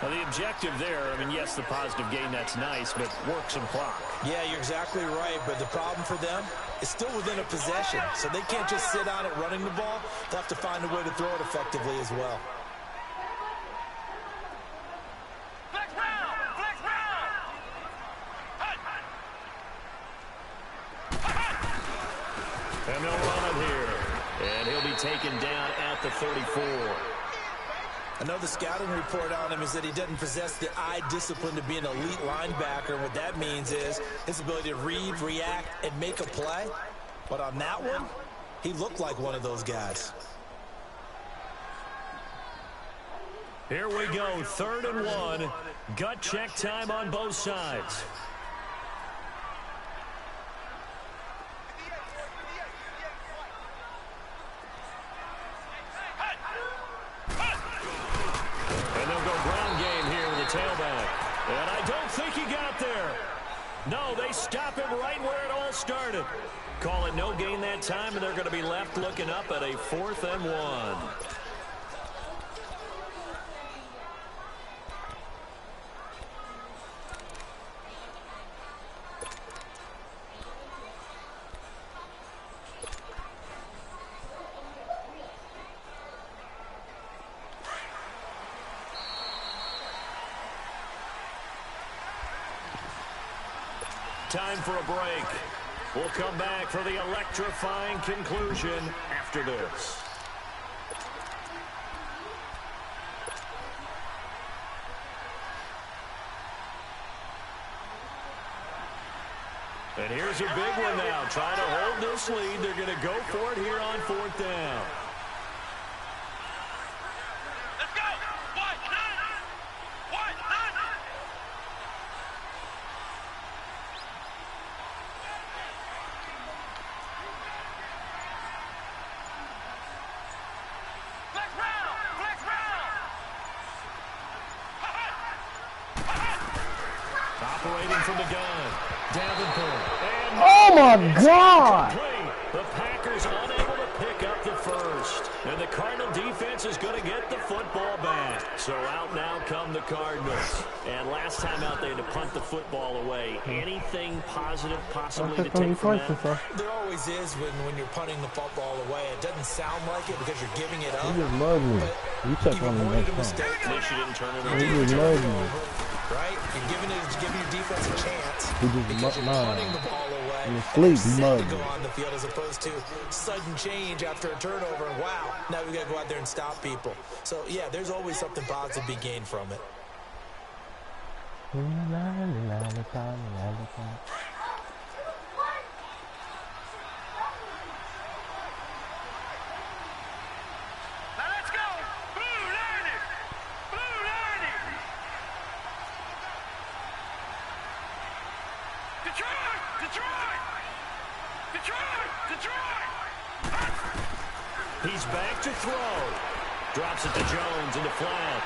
Speaker 5: Now, the objective there, I mean, yes, the positive gain, that's nice, but work some clock.
Speaker 6: Yeah, you're exactly right, but the problem for them is still within a possession, so they can't just sit on it running the ball. They'll have to find a way to throw it effectively as well.
Speaker 5: And they'll run it here. And he'll be taken down at the 34.
Speaker 6: I know the scouting report on him is that he doesn't possess the eye discipline to be an elite linebacker. And what that means is his ability to read, react, and make a play. But on that one, he looked like one of those guys.
Speaker 5: Here we go, 3rd and 1. Gut check time on both sides. Tailback. And I don't think he got there. No, they stop him right where it all started. Call it no gain that time, and they're going to be left looking up at a 4th and 1. Time for a break. We'll come back for the electrifying conclusion after this. And here's a big one now. Trying to hold this lead. They're going to go for it here on 4th down. Operating from the gun. Davenport. And
Speaker 1: Oh, my God.
Speaker 5: complete. The Packers unable to pick up the first. And the Cardinal defense is going to get the football back. So out now come the Cardinals. And last time out they had to punt the football away. Anything positive possibly to take from that?
Speaker 6: There always is when you're punting the football away. It doesn't sound like it because you're giving it up.
Speaker 1: You just love me. You check on the next time.
Speaker 5: At least you didn't turn it over.
Speaker 1: You just love me.
Speaker 6: Right? You're giving your defense a chance
Speaker 1: He just
Speaker 6: because you're
Speaker 1: mine.
Speaker 6: punting the ball away.
Speaker 1: In his sleep, he
Speaker 6: Set
Speaker 1: mugged
Speaker 6: to go
Speaker 1: me.
Speaker 6: on the field as opposed to sudden change after a turnover. And wow, now we got to go out there and stop people. So yeah, there's always something positive to be gained from it.
Speaker 7: Now let's go. Blue Lightning. Blue Lightning. Detroit. Detroit. Detroit. Detroit.
Speaker 5: He's back to throw. Drops it to Jones into flat.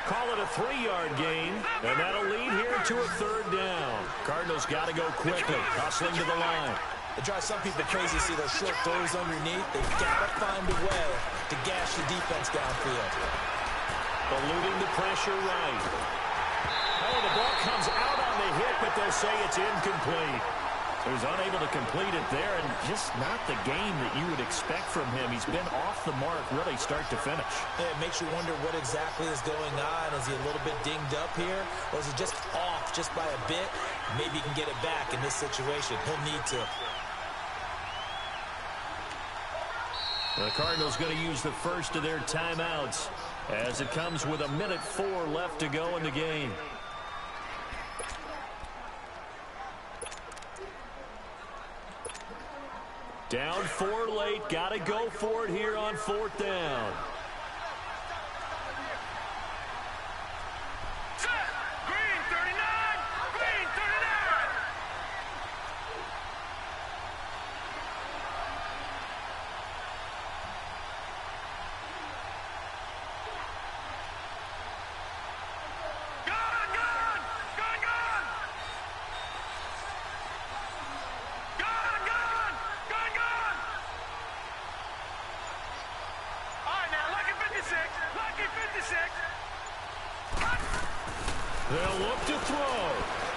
Speaker 5: Call it a 3-yard gain, and that'll lead here to a third down. Cardinals got to go quickly, hustling to the line.
Speaker 6: It drives some people crazy to see those short throws underneath. They've got to find a way to gash the defense downfield.
Speaker 5: Eluding the pressure right. Oh, the ball comes out on the hit, but they'll say it's incomplete. So he's unable to complete it there, and just not the game that you would expect from him. He's been off the mark really start to finish.
Speaker 6: It makes you wonder what exactly is going on. Is he a little bit dinged up here, or is he just off just by a bit? Maybe he can get it back in this situation. He'll need to.
Speaker 5: The Cardinals going to use the first of their timeouts as it comes with 1:04 left to go in the game. Down 4 late. Got to go for it here on 4th down.
Speaker 7: Set. Green 39. Green 39. Gun, gun. Gun, gun. Gun, gun. Gun, gun. All right, now, lucky 56. Lucky 56.
Speaker 5: They'll look to throw.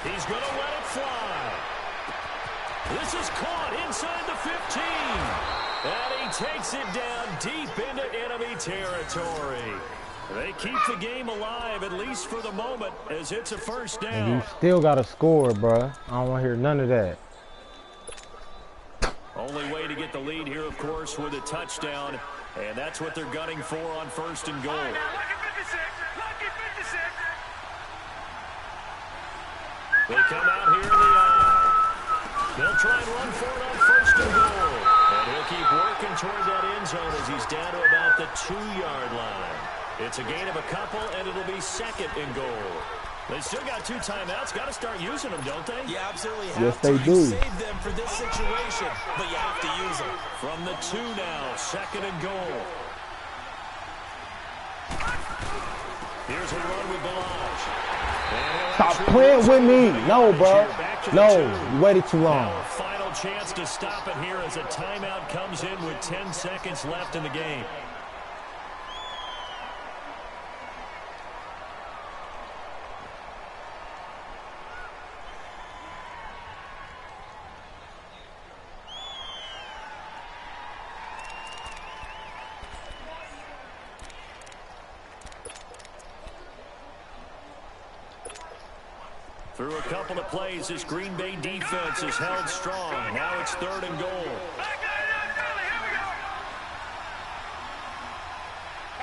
Speaker 5: He's going to let it fly. This is caught inside the 15. And he takes it down deep into enemy territory. They keep the game alive, at least for the moment, as it's a first down.
Speaker 1: And you still got to score, bruh. I don't want to hear none of that.
Speaker 5: Only way to get the lead here, of course, with a touchdown. And that's what they're gunning for on 1st and goal.
Speaker 7: All right, now, lucky 56. Lucky 56.
Speaker 5: They come out here in the aisle. They'll try and run for it on 1st and goal. And he'll keep working toward that end zone as he's down to about the 2-yard line. It's a gain of a couple, and it'll be 2nd and goal. They still got 2 timeouts. Got to start using them, don't they?
Speaker 6: You absolutely have
Speaker 1: Yes,
Speaker 6: to.
Speaker 1: they do.
Speaker 6: You save them for this situation, but you have to use them.
Speaker 5: From the 2 now, 2nd and goal. Here's a run with Balaj.
Speaker 1: Stop playing with me. No, bro. No, you waited too long.
Speaker 5: Now a final chance to stop it here as a timeout comes in with 10 seconds left in the game. Through a couple of plays, this Green Bay defense is held strong. Now it's 3rd and goal.
Speaker 7: Back there, Philly. Here we go.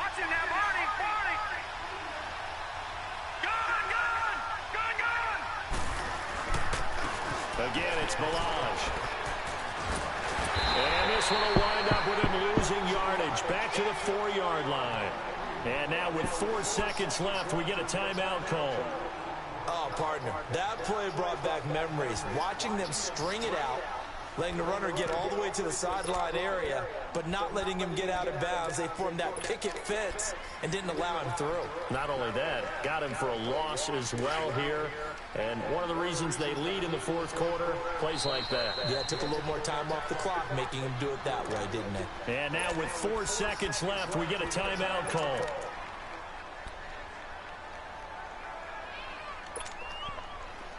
Speaker 7: Watch him now, Barney. Barney. Gun, gun. Gun, gun.
Speaker 5: Again, it's Balaj. And this one will wind up with him losing yardage. Back to the 4-yard line. And now with 4 seconds left, we get a timeout call.
Speaker 6: Oh, partner, that play brought back memories. Watching them string it out, letting the runner get all the way to the sideline area, but not letting him get out of bounds. They formed that picket fence and didn't allow him through.
Speaker 5: Not only that, got him for a loss as well here. And one of the reasons they lead in the fourth quarter, plays like that.
Speaker 6: Yeah, it took a little more time off the clock, making him do it that way, didn't it?
Speaker 5: And now with 4 seconds left, we get a timeout call.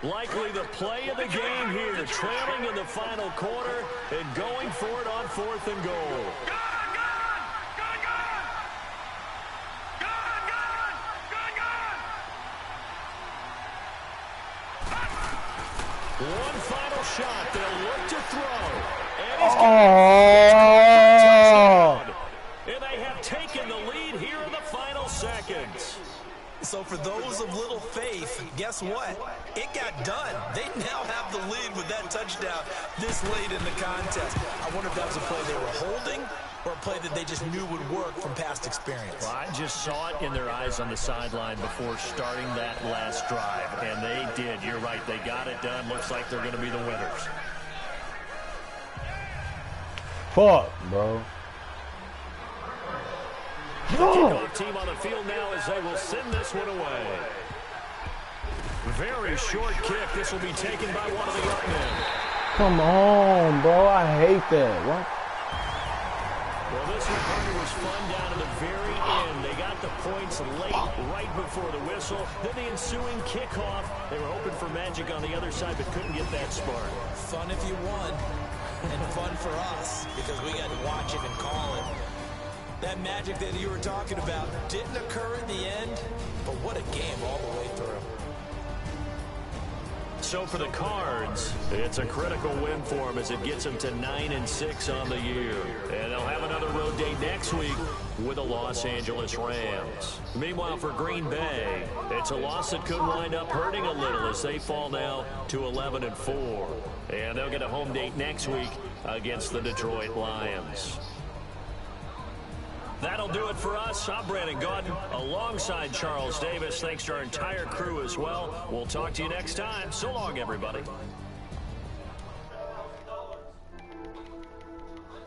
Speaker 5: Likely the play of the game here, trailing in the final quarter and going for it on 4th and goal. One final shot. They'll look to throw. And he's touchdown. And they have taken the lead here in the final seconds.
Speaker 6: So for those of little faith, guess what? It got done. They now have the lead with that touchdown this late in the contest. I wonder if that was a play they were holding or a play that they just knew would work from past experience.
Speaker 5: Well, I just saw it in their eyes on the sideline before starting that last drive, and they did. You're right. They got it done. Looks like they're going to be the winners.
Speaker 1: Fuck, bro.
Speaker 5: The kickoff team on the field now as they will send this one away. Very short kick. This will be taken by one of the young men.
Speaker 1: Come on, bro. I hate that. What?
Speaker 5: Well, this recovery was fun down to the very end. They got the points late, right before the whistle. Then the ensuing kickoff. They were hoping for magic on the other side, but couldn't get that spark.
Speaker 6: Fun if you won, and fun for us, because we got to watch it and call it. That magic that you were talking about didn't occur in the end, but what a game all the way through.
Speaker 5: So for the Cards, it's a critical win for them as it gets them to 9-6 on the year. And they'll have another road date next week with the Los Angeles Rams. Meanwhile, for Green Bay, it's a loss that could wind up hurting a little as they fall now to 11-4. And they'll get a home date next week against the Detroit Lions. That'll do it for us. I'm Brandon Gaudin alongside Charles Davis. Thanks to our entire crew as well. We'll talk to you next time. So long, everybody.